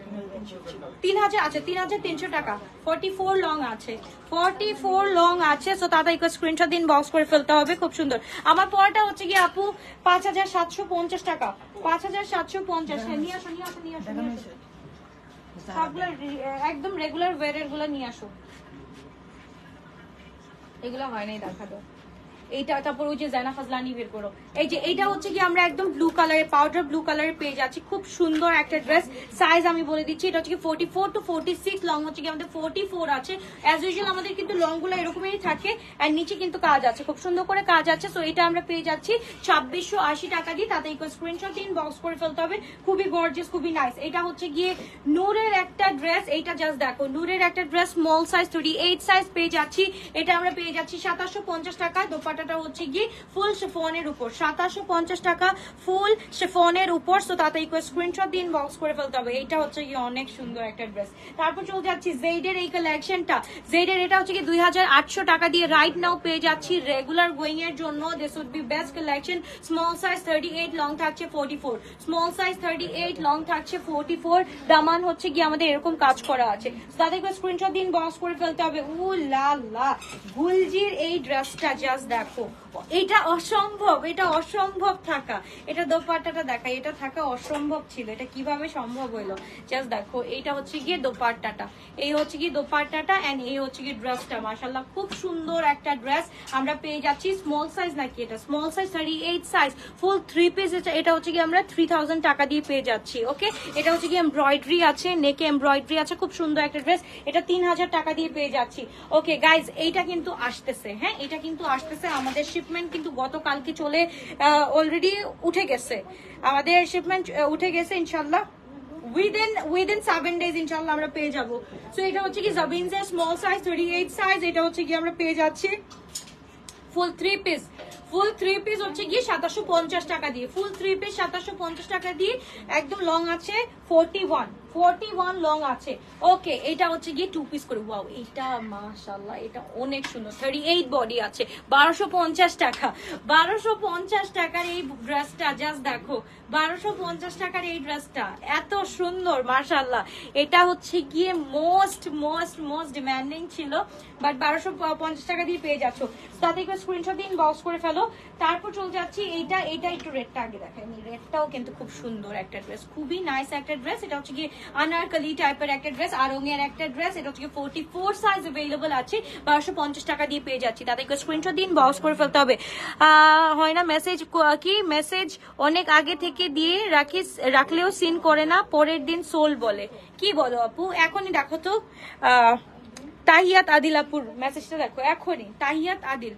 3000, আচ্ছা 3300 টাকা। 44 লং আছে, 44 লং আছে। সো তাড়াতাড়ি স্ক্রিনশট দিন, বক্স করে ফেলতে হবে। খুব সুন্দর। আমার পড়াটা হচ্ছে কি আপু 5750 টাকা, 5750। নিয়ে আসো সবগুলো একদম রেগুলার ওয়্যারের গুলো নিয়ে আসো। এগুলো হয় নাই দেখা দাও। এইটা তারপর ওই যে জানা ফাজলানি বের করো। এই যে এইটা হচ্ছে কি আমরা একদম ব্লু কালারের, পাউডার ব্লু কালারের পেয়ে যাচ্ছি। খুব সুন্দর একটা ড্রেস। সাইজ আমি বলে দিচ্ছি, এটা হচ্ছে কি 44 to 46, লং হচ্ছে কি আমাদের 44 আছে। অ্যাজ ইউজুয়াল আমাদের কিন্তু লং গুলো এরকমই থাকে, আর নিচে কিন্তু কাজ আছে, খুব সুন্দর করে কাজ আছে। সো এটা আমরা পেয়ে যাচ্ছি 2680 টাকা দিয়ে। তাতে স্ক্রিনশট দিন, বক্স করে ফেলতে হবে। খুবই গর্জিয়াস, খুবই নাইস। এটা হচ্ছে গিয়ে নূরের একটা ড্রেস, এইটা জাস্ট দেখো, নূরের একটা ড্রেস, স্মল সাইজ 38 সাইজ পেয়ে যাচ্ছি। এটা আমরা পেয়ে যাচ্ছি 2750 টাকা। দোপাট্টাটা হচ্ছে গিয়ে ফুল শিফনের উপর, 2750 টাকা ফুল শিফনের উপর। সো তাতে স্ক্রিনশট দিন, বক্স করে ফেলতে হবে। এটা হচ্ছে গিয়ে অনেক সুন্দর একটা ড্রেস। তারপর চলে যাচ্ছি জেডের এই কালেকশনটা। জেডের এটা হচ্ছে কি 2800 টাকা দিয়ে রাইট নাও পেয়ে যাচ্ছি রেগুলার গোয়িং এর জন্য। This would be best collection. Small size 38, long থাকছে 44, স্মল সাইজ 38, লং থাকছে 44। দামান হচ্ছে গিয়ে আমাদের এরকম কাজ করা আছে। তাতে স্ক্রিনশট দিন, বক্স করে ফেলতে হবে। উ লা লা, গুলজির এই ড্রেসটা জাস্ট দেখো, এটা অসম্ভব, এটা অসম্ভব থাকা। এটা দোপাট্টাটা দেখাই, এটা থাকা অসম্ভব ছিল, এটা কিভাবে সম্ভব হইলো? জাস্ট দেখো, এইটা হচ্ছে গিয়ে দোপাট্টাটা, এই হচ্ছে কি দোপাট্টাটা, এন্ড এই হচ্ছে কি ড্রেসটা। মাশাআল্লাহ খুব সুন্দর একটা ড্রেস আমরা পেয়ে যাচ্ছি। স্মল সাইজ নাকি এটা? স্মল সাইজ 38 সাইজ, ফুল 3 পিস। এটা হচ্ছে কি আমরা 3000 টাকা দিয়ে পেয়ে যাচ্ছি। ওকে এটা হচ্ছে কি এমব্রয়ডারি আছে, নেকে এমব্রয়ডারি আছে, খুব সুন্দর একটা ড্রেস। এটা 3000 টাকা দিয়ে পেয়ে যাচ্ছি। ওকে গাইজ এইটা কিন্তু আসতেছে, হ্যাঁ এটা কিন্তু আসতেছে। আমাদের শিপমেন্ট কিন্তু গতকালকে চলে অলরেডি উঠে গেছে, আমাদের শিপমেন্ট উঠে গেছে। ইনশাল্লাহ উইদিন 7 days ইনশাল্লাহ আমরা পেয়ে যাবো। সো এটা হচ্ছে কি জাবিনজের স্মল সাইজ 38 সাইজ, এটা হচ্ছে কি আমরা পেয়ে যাচ্ছি ফুল 3 পিস। ফুল 3 পিস হচ্ছে গিয়ে 2750 টাকা দিয়ে, ফুল 3 পিস 2750 টাকা দিয়ে। একদম লং আছে 41 লং আছে। ওকে এটা হচ্ছে গিয়ে 2 পিস করে। ওয়াও এটা মাশাআল্লাহ, এটা অনেক সুন্দর। 38 বডি আছে, 1250 টাকা, 1250 টাকার এই ড্রেসটা জাস্ট দেখো, 1250 টাকার এই ড্রেসটা এত সুন্দর মাশাআল্লাহ। এটা হচ্ছে গিয়ে মোস্ট ডিমান্ডিং ছিল, বাট 1250 টাকা দিয়ে পেয়ে যাচ্ছ। তাতে স্ক্রিনশট দিন, বক্স করে ফেলো। তারপর চলে যাচ্ছি এইটা একটু রেডটা আগে দেখাই। রেডটাও কিন্তু খুব সুন্দর একটা ড্রেস, খুবই নাইস একটা ড্রেস। এটা হচ্ছে গিয়ে আনারকলি টাইপের একটা ড্রেস, আরঙের একটা ড্রেস। এটা হচ্ছে 44 সাইজ अवेलेबल আছে, 1250 টাকা দিয়ে পেয়ে যাচ্ছি। তাতে স্ক্রিনশট দিন, বক্স করে ফেলতে হবে। হয় না মেসেজ, কি মেসেজ অনেক আগে থেকে দিয়ে রাখলেও সিন করে না, পরের দিন সোল বলে। কি বলো আপু? এখনই দেখো তো, তাহিয়াত আদিল আপুর মেসেজটা দেখো এখনই। তাহিয়াত আদিল,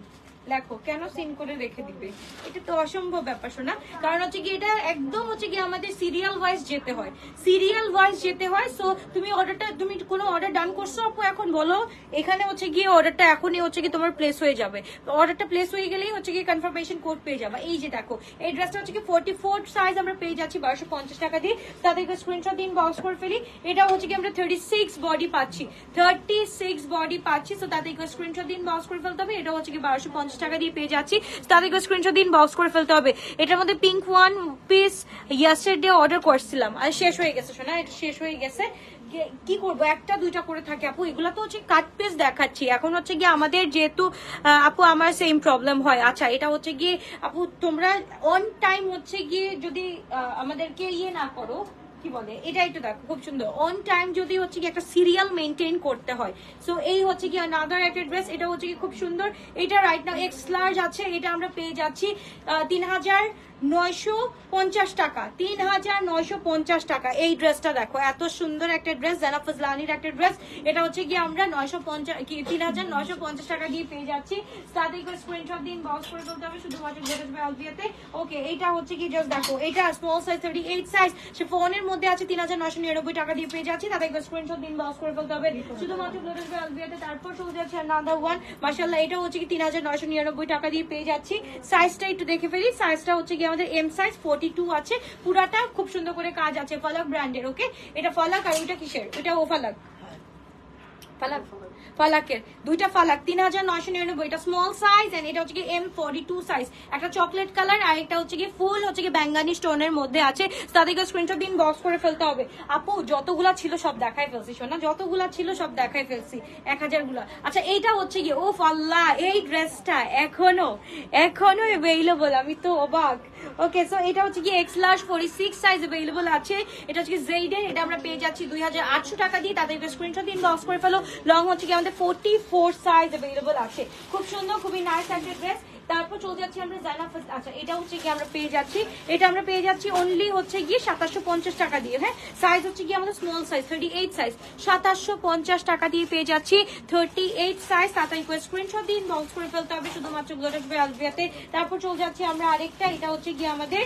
লেখো কেন সিন করে রেখে দিবে, এটা তো অসম্ভব ব্যাপার শোনা। কারণ হচ্ছে কি এটা একদম হচ্ছে কি আমাদের সিরিয়াল ওয়াইজ যেতে হয়, সিরিয়াল ওয়াইজ যেতে হয়। সো তুমি অর্ডারটা, তুমি কোনো অর্ডার ডান করছো আপু, এখন বলো এখানে হচ্ছে গিয়ে অর্ডারটা এখনই হচ্ছে কি তোমার প্লেস হয়ে যাবে। অর্ডারটা প্লেস হয়ে গেলেই হচ্ছে কি কনফার্মেশন কোড পেয়ে যাবে। এই যে দেখো এই ড্রেসটা হচ্ছে কি 44 সাইজ আমরা পেয়ে যাচ্ছি 1250 টাকা দিয়ে। তাদেরকে স্ক্রিনশট দিন, বক্স করে ফেলি। এটা হচ্ছে কি আমরা 36 বডি পাচ্ছি, 36 বডি পাচ্ছি। সো তাদেরকে স্ক্রিনশট দিন, বক্স করে ফেলতে হবে। এটা হচ্ছে কি 1250 টাকা দিয়ে পেয়ে যাচ্ছি, তাদেরকে স্ক্রিনশট দিন, বক্স করে ফেলতে হবে। এটার মধ্যে pink one piece yesterday order করছিলাম আর শেষ হয়ে গেছে শোনা, এটা শেষ হয়ে গেছে। কি করবো, একটা দুইটা করে থাকে আপু, এগুলা তো হচ্ছে কাট পিস দেখাচ্ছি। এখন হচ্ছে গিয়ে আমাদের যেহেতু আপু আমার সেম প্রবলেম হয়। আচ্ছা এটা হচ্ছে গিয়ে আপু তোমরা অন টাইম হচ্ছে গিয়ে যদি আমাদেরকে ইয়ে না করো, কি বলে এটা একটু দেখো খুব সুন্দর অন টাইম যদি হচ্ছে কি একটা সিরিয়াল মেনটেন করতে হয়। সো এই হচ্ছে কি আনাদার একটা ড্রেস, এটা হচ্ছে কি খুব সুন্দর। এটা রাইট নাও এক্স লার্জ আছে, এটা আমরা পেয়ে যাচ্ছি 3950 টাকা, 3950 টাকা। এই ড্রেসটা দেখো এত সুন্দর একটা ড্রেস, জানা ফজলানির একটা ড্রেস। এটা হচ্ছে কি আমরা 3950 টাকা দিয়ে পেয়ে যাচ্ছি। তাদের স্ক্রিনশট দিন, বক্স করে ফেলতে হবে শুধুমাত্র আলবিয়াতে। ওকে এটা হচ্ছে কি জাস্ট দেখো, এটা স্মল সাইজ 38 সাইজ, সে ফোনের মধ্যে আছে 3999 টাকা দিয়ে পেয়ে যাচ্ছি। তাদের স্ক্রিনশট দিন, বক্স করে ফেলতে হবে শুধুমাত্র আলবিয়াতে। তারপর চলে যাচ্ছে আনাদার ওয়ান, মাশাআল্লাহ এটা হচ্ছে কি 3999 টাকা দিয়ে পেয়ে যাচ্ছি। সাইজটা একটু দেখে ফেলি, সাইজটা হচ্ছে কি আমাদের এম সাইজ 42 আছে, পুরাটা খুব সুন্দর করে কাজ আছে ফালাক ব্র্যান্ডের। ওকে এটা ফালাক আর ওইটা কিসের, ওইটা ও ফালাক, ফালাক ফালাকের দুইটা ফালাক 3999, এটা স্মল সাইজ এন্ড এটা হচ্ছে কি M42 সাইজ, একটা চকলেট কালার আর একটা হচ্ছে কি ফুল হচ্ছে কি ব্যাঙ্গানি স্টোনের মধ্যে আছে। তাদেরকে স্ক্রিনশট দিন, বক্স করে ফেলতে হবে। আপু যতগুলা ছিল সব দেখাই ফেলছি শোনা, যতগুলা ছিল সব দেখাই ফেলছি, 1000 গুলা। আচ্ছা এইটা হচ্ছে কি ও ফাল্লা, এই ড্রেসটা এখনো অ্যাভেইলেবল, আমি তো অবাক। ওকে সো এটা হচ্ছে কি এক্স লার্জ 46 সাইজ অ্যাভেইলেবল আছে। এটা হচ্ছে কি জেইডের, এটা আমরা পেয়ে যাচ্ছি 2800 টাকা দিয়ে। তাদেরকে স্ক্রিনশট দিন, বক্স করে ফেলো। লং হচ্ছে কি আমাদের 44 সাইজ অ্যাভেইলেবল আছে, খুব সুন্দর খুবই নাইস একটা ড্রেস। তারপর চলে যাচ্ছি আমরা জানা। আচ্ছা এটা হচ্ছে কি আমরা পেয়ে যাচ্ছি, এটা আমরা পেয়ে যাচ্ছি অনলি হচ্ছে গিয়ে 2750 টাকা দিয়ে। হ্যাঁ সাইজ হচ্ছে কি আমাদের স্মল সাইজ 38 সাইজ, 2750 টাকা দিয়ে পেয়ে যাচ্ছি 38 সাইজ। তাড়াতাড়ি স্ক্রিনশট দিন, বক্স করে ফেলতে হবে শুধুমাত্র গ্লোটাস বাই আলভিয়াতে। তারপর চলে যাচ্ছি আমরা আরেকটা, এটা হচ্ছে কি আমাদের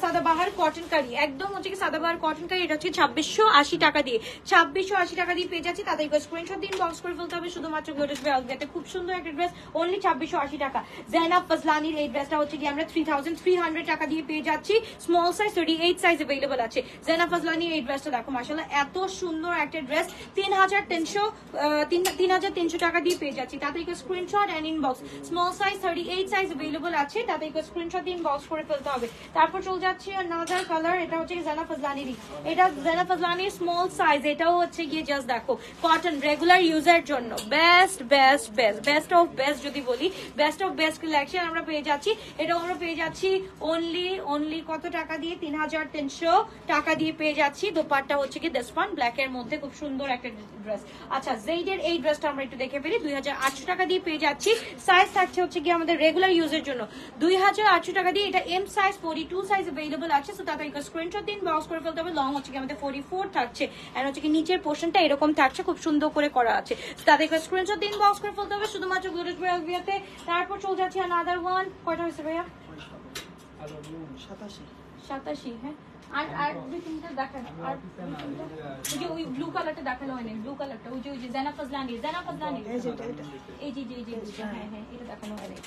সাদাবাহার কটন কারি, একদম হচ্ছে কি সাদাবাহার কটন কারি। এটা হচ্ছে 2680 টাকা দিয়ে, 2680 টাকা দিয়ে পেয়ে যাচ্ছি। তাড়াতাড়ি স্ক্রিনশট দিন, বক্স করে ফেলতে হবে শুধুমাত্র গ্লোটাস বাই আলভিয়াতে। খুব সুন্দর একটা ড্রেস, অনলি 2680 টাকা। জাইনাব ফজলানির এই ড্রেসটা হচ্ছে কি আমরা 3300 টাকা দিয়ে পেয়ে যাচ্ছি, স্মল সাইজ 38 সাইজ अवेलेबल আছে। জাইনাব ফজলানির এই ড্রেসটা দেখো মাশাআল্লাহ এত সুন্দর একটা ড্রেস, 3300 টাকা দিয়ে পেয়ে যাচ্ছি। তাদেরকে screenshot and inbox, small size 38 size available আছে। তাদেরকে স্ক্রিনশট দিন, বক্স করে ফেলতে হবে। তারপর চলে যাচ্ছে আনাদার কালার, এটা হচ্ছে জাইনাব ফজলানির, এটা জাইনাব ফজলানির স্মল সাইজ। এটাও হচ্ছে গিয়ে জাস্ট দেখো কটন রেগুলার ইউজার জন্য best best best best of best যদি বলি, বেস্ট অফ বেস্ট কালেকশন আমরা পেয়ে যাচ্ছি। এটাও আমরা পেয়ে যাচ্ছি অনলি কত টাকা দিয়ে, 3300 টাকা দিয়ে পেয়ে যাচ্ছি। দোপাট্টা হচ্ছে কি দেশপান ব্ল্যাক এর মধ্যে, খুব সুন্দর একটা ড্রেস। আচ্ছা জেইডের এই ড্রেসটা আমরা একটু দেখে ফেলি, 2800 টাকা দিয়ে পেয়ে যাচ্ছি। সাইজ থাকছে হচ্ছে কি আমাদের রেগুলার ইউজের জন্য 2800 টাকা দিয়ে। এটা এম সাইজ 42 সাইজ अवेलेबल আছে। সো তাদের স্ক্রিনশট দিন, বক্স করে ফেলতে হবে। লং হচ্ছে কি আমাদের 44 থাকছে এন্ড হচ্ছে কি নিচের পোর্শনটা এরকম থাকছে, খুব সুন্দর করে করা আছে। তাদের স্ক্রিনশট দিন, বক্স করে ফেলতে হবে শুধুমাত্র গ্লোটাস বাই আলভিয়াতে। তারপর চলে যাচ্ছে আনাদার ওয়ান, কয়টা হয়েছে ভাইয়া? 87। হ্যাঁ আর দুই তিনটা দেখানো, আর ওই যে ওই ব্লু কালারটা দেখানো হয়নি, ব্লু কালারটা ওই যে জানা ফজলানি এই যে হ্যাঁ এটা দেখানো হয়নি।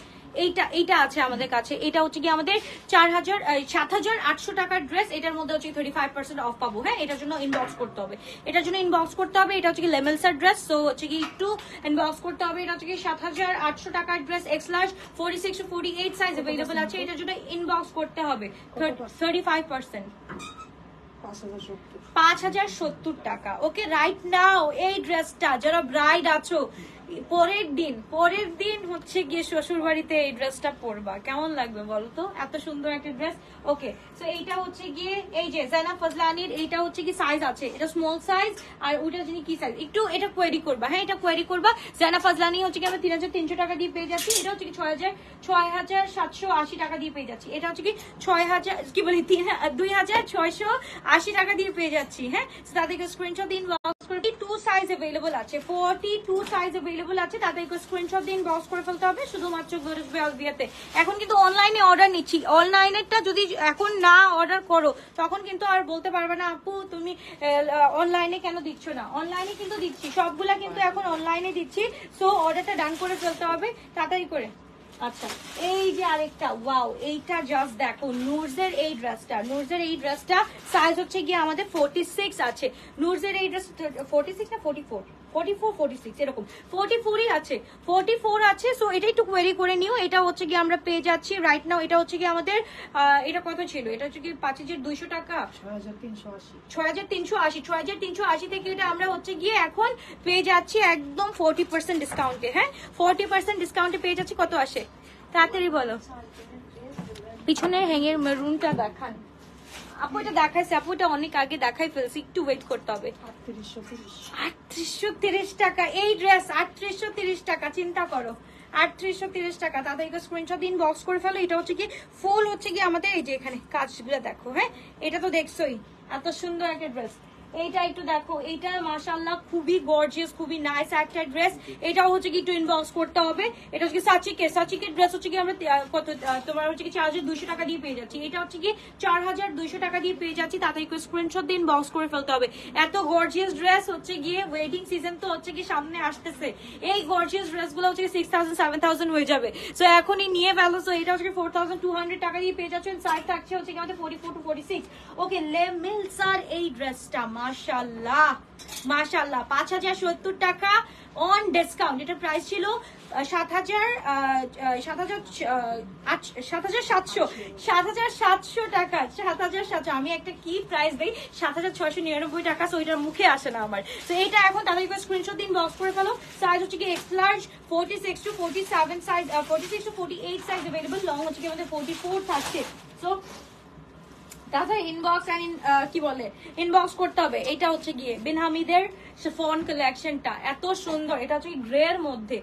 এইটা আছে আমাদের কাছে, এটা হচ্ছে কি আমাদের 7800 টাকার ড্রেস। এটার মধ্যে হচ্ছে 35% অফ পাবো। হ্যাঁ এটার জন্য ইনবক্স করতে হবে, এটার জন্য ইনবক্স করতে হবে। এটা হচ্ছে কি লেমেলসার ড্রেস, সো হচ্ছে কি একটু ইনবক্স করতে হবে। এটা হচ্ছে কি 7800 টাকার dress, x large 46 to 48 size available আছে। এটার জন্য ইনবক্স করতে হবে 35%, 5070 টাকা। ওকে রাইট নাও এই ড্রেসটা যারা ব্রাইড আছো পরের দিন হচ্ছে গিয়ে শ্বশুর বাড়িতে এই ড্রেসটা পরবা, কেমন লাগবে বলো তো, এত সুন্দর একটা ড্রেস। ওকে সো এইটা হচ্ছে গিয়ে এই যে জাইনাব ফজলানির, এইটা হচ্ছে কি সাইজ আছে, এটা স্মল সাইজ আর ওইটা যিনি কি সাইজ একটু এটা কোয়েরি করবা। হ্যাঁ এটা কোয়েরি করবা। জাইনাব ফজলানি হচ্ছে কি আমরা 3300 টাকা দিয়ে পেয়ে যাচ্ছি। এটা হচ্ছে কি 6780 টাকা দিয়ে পেয়ে যাচ্ছি। এটা হচ্ছে কি 2680 টাকা দিয়ে পেয়ে যাচ্ছি। হ্যাঁ তাদেরকে স্ক্রিনশট দিন, বক্স করে 42 সাইজ अवेलेबल আছে, 42 সাইজ अवेलेबल আছে। তাতে একটু স্ক্রিনশট দিন, বক্স করে ফেলতে হবে শুধুমাত্র গ্লোরিস বেলভিয়াতে। এখন কিন্তু অনলাইনে অর্ডার নিচ্ছি, অনলাইনেরটা যদি এখন না অর্ডার করো তখন কিন্তু আর বলতে পারবে না আপু তুমি অনলাইনে কেন দিচ্ছ না। অনলাইনে কিন্তু দিচ্ছি, সবগুলা কিন্তু এখন অনলাইনে দিচ্ছি। সো অর্ডারটা ডান করে ফেলতে হবে তাড়াতাড়ি করে। আচ্ছা, এই যে আরেকটা, ওয়াও, এইটা জাস্ট দেখো, নুরজের এই ড্রেসটা, নুরজের এই ড্রেসটা সাইজ হচ্ছে গিয়ে আমাদের 46 আছে। নুরজের এই ড্রেস 46 না 44, 44 46 এরকম 44ই আছে, 44 আছে। সো এটা একটু কোয়েরি করে নিও। এটা হচ্ছে গিয়ে আমরা পেয়ে যাচ্ছি রাইট নাও, এটা হচ্ছে গিয়ে আমাদের এটা কত ছিল, এটা হচ্ছে কি 5200 টাকা, 6380, 6380 থেকে এটা আমরা হচ্ছে গিয়ে এখন পেয়ে যাচ্ছি একদম 40% ডিসকাউন্টে। হ্যাঁ, 40% ডিসকাউন্টে পেয়ে যাচ্ছি। কত আসে তাড়াতাড়ি বলো। পিছনের হ্যাঙ্গের মেরুনটা দেখান আপু, এটা দেখাইছে আপু, এটা অনেক আগে দেখাই ফেলছি, একটু ওয়েট করতে হবে। 3830 টাকা এই ড্রেস, 3830 টাকা, চিন্তা করো, 3830 টাকা। তাদেরকে স্ক্রিনশট দিন, বক্স করে ফেলো। এটা হচ্ছে কি ফুল হচ্ছে কি আমাদের এই যে এখানে কাজগুলো দেখো। হ্যাঁ, এটা তো দেখছোই, এত সুন্দর একটা ড্রেস। এইটা একটু দেখো, এইটা মাশাআল্লাহ খুবই গর্জিয়াস, খুবই নাইস একটা ড্রেস। এটাও হচ্ছে কি একটু ইনবক্স করতে হবে। এটা হচ্ছে সাচিকের ড্রেস হচ্ছে কি আমরা কত তোমার হচ্ছে কি 4200 টাকা দিয়ে পেয়ে যাচ্ছি। এটা হচ্ছে কি 4200 টাকা দিয়ে পেয়ে যাচ্ছি। তাতে একটু স্ক্রিনশট দিন, বক্স করে ফেলতে হবে। এত গর্জিয়াস ড্রেস হচ্ছে গিয়ে ওয়েডিং সিজন তো হচ্ছে কি সামনে আসতেছে, এই গর্জিয়াস ড্রেস গুলো হচ্ছে 6000 7000 হয়ে যাবে। সো এখনই নিয়ে ফেলো। সো এটা হচ্ছে 4200 টাকা দিয়ে পেয়ে যাচ্ছেন। সাইজ থাকছে হচ্ছে কি আমাদের 44 to 46। ওকে, লেমিলসার এই ড্রেসটা মাশাআল্লাহ মাশাআল্লাহ 5070 টাকা অন ডিসকাউন্ট। এটা প্রাইস ছিল 7700 টাকা, 7700। আমি একটা কি প্রাইস দেই, 7699 টাকা। সো এটা মুখে আসে না আমার। তো এটা এখন তাদের স্ক্রিনশট দিন, বক্স করে ফেলো। সাইজ হচ্ছে কি x large 46 to 47 size, 46 to 48 size available. Long হচ্ছে কি আমাদের 44 থাকছে। সো তারপর ইনবক্স কি বলে ইনবক্স করতে হবে। এটা হচ্ছে গিয়ে বিন হামিদের শিফন কালেকশনটা এত সুন্দর। এটা হচ্ছে গ্রের মধ্যে,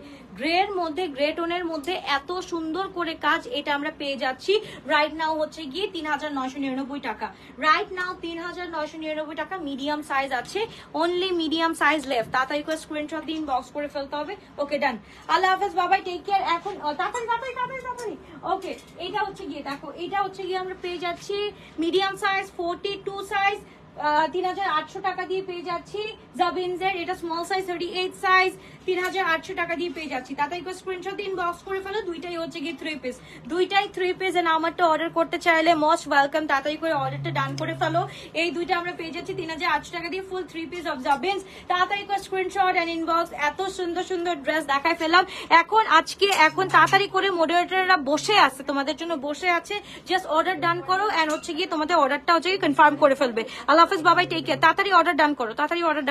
গ্রে টোনের মধ্যে এত সুন্দর করে কাজ। এটা আমরা পেয়ে যাচ্ছি রাইট নাও হচ্ছে গিয়ে 3999 টাকা। রাইট নাও 3999 টাকা। মিডিয়াম সাইজ আছে, অনলি মিডিয়াম সাইজ লেফট। তাড়াতাড়ি করে স্ক্রিনশট দিন, বক্স করে ফেলতে হবে। ওকে, ডান। আল্লাহ হাফেজ, বাবাই, টেক কেয়ার। এখন তাড়াতাড়ি। ওকে, এটা হচ্ছে গিয়ে দেখো, এটা হচ্ছে গিয়ে আমরা পেয়ে যাচ্ছি মিডিয়াম সাইজ 42 সাইজ 3800 টাকা দিয়ে পেয়ে যাচ্ছি। জাবিনজের এটা স্মল সাইজ 38 সাইজ 3800 টাকা দিয়ে পেয়ে যাচ্ছি। তাড়াতাড়ি করে স্ক্রিনশট দিন, বক্স করে ফেলো। দুইটাই হচ্ছে গিয়ে 3 পিস, দুইটাই 3 পিস। এন্ড আমারটা অর্ডার করতে চাইলে মোস্ট ওয়েলকাম। তাড়াতাড়ি করে অর্ডারটা ডান করে ফেলো। এই দুইটা আমরা পেয়ে যাচ্ছি 3800 টাকা দিয়ে ফুল 3 পিস অফ জাবিনস। তাড়াতাড়ি করে স্ক্রিনশট এন্ড ইনবক্স। এত সুন্দর সুন্দর ড্রেস দেখায় ফেললাম। এখন তাড়াতাড়ি করে মডারেটররা বসে আছে, তোমাদের জন্য বসে আছে। জাস্ট অর্ডার ডান করো এন্ড হচ্ছে গিয়ে তোমাদের অর্ডারটা হচ্ছে কনফার্ম করে ফেলবে। আল্লাহ হাফেজ, বাবাই, টেক কেয়ার। তাড়াতাড়ি অর্ডার ডান করো, তাড়াতাড়ি অর্ডার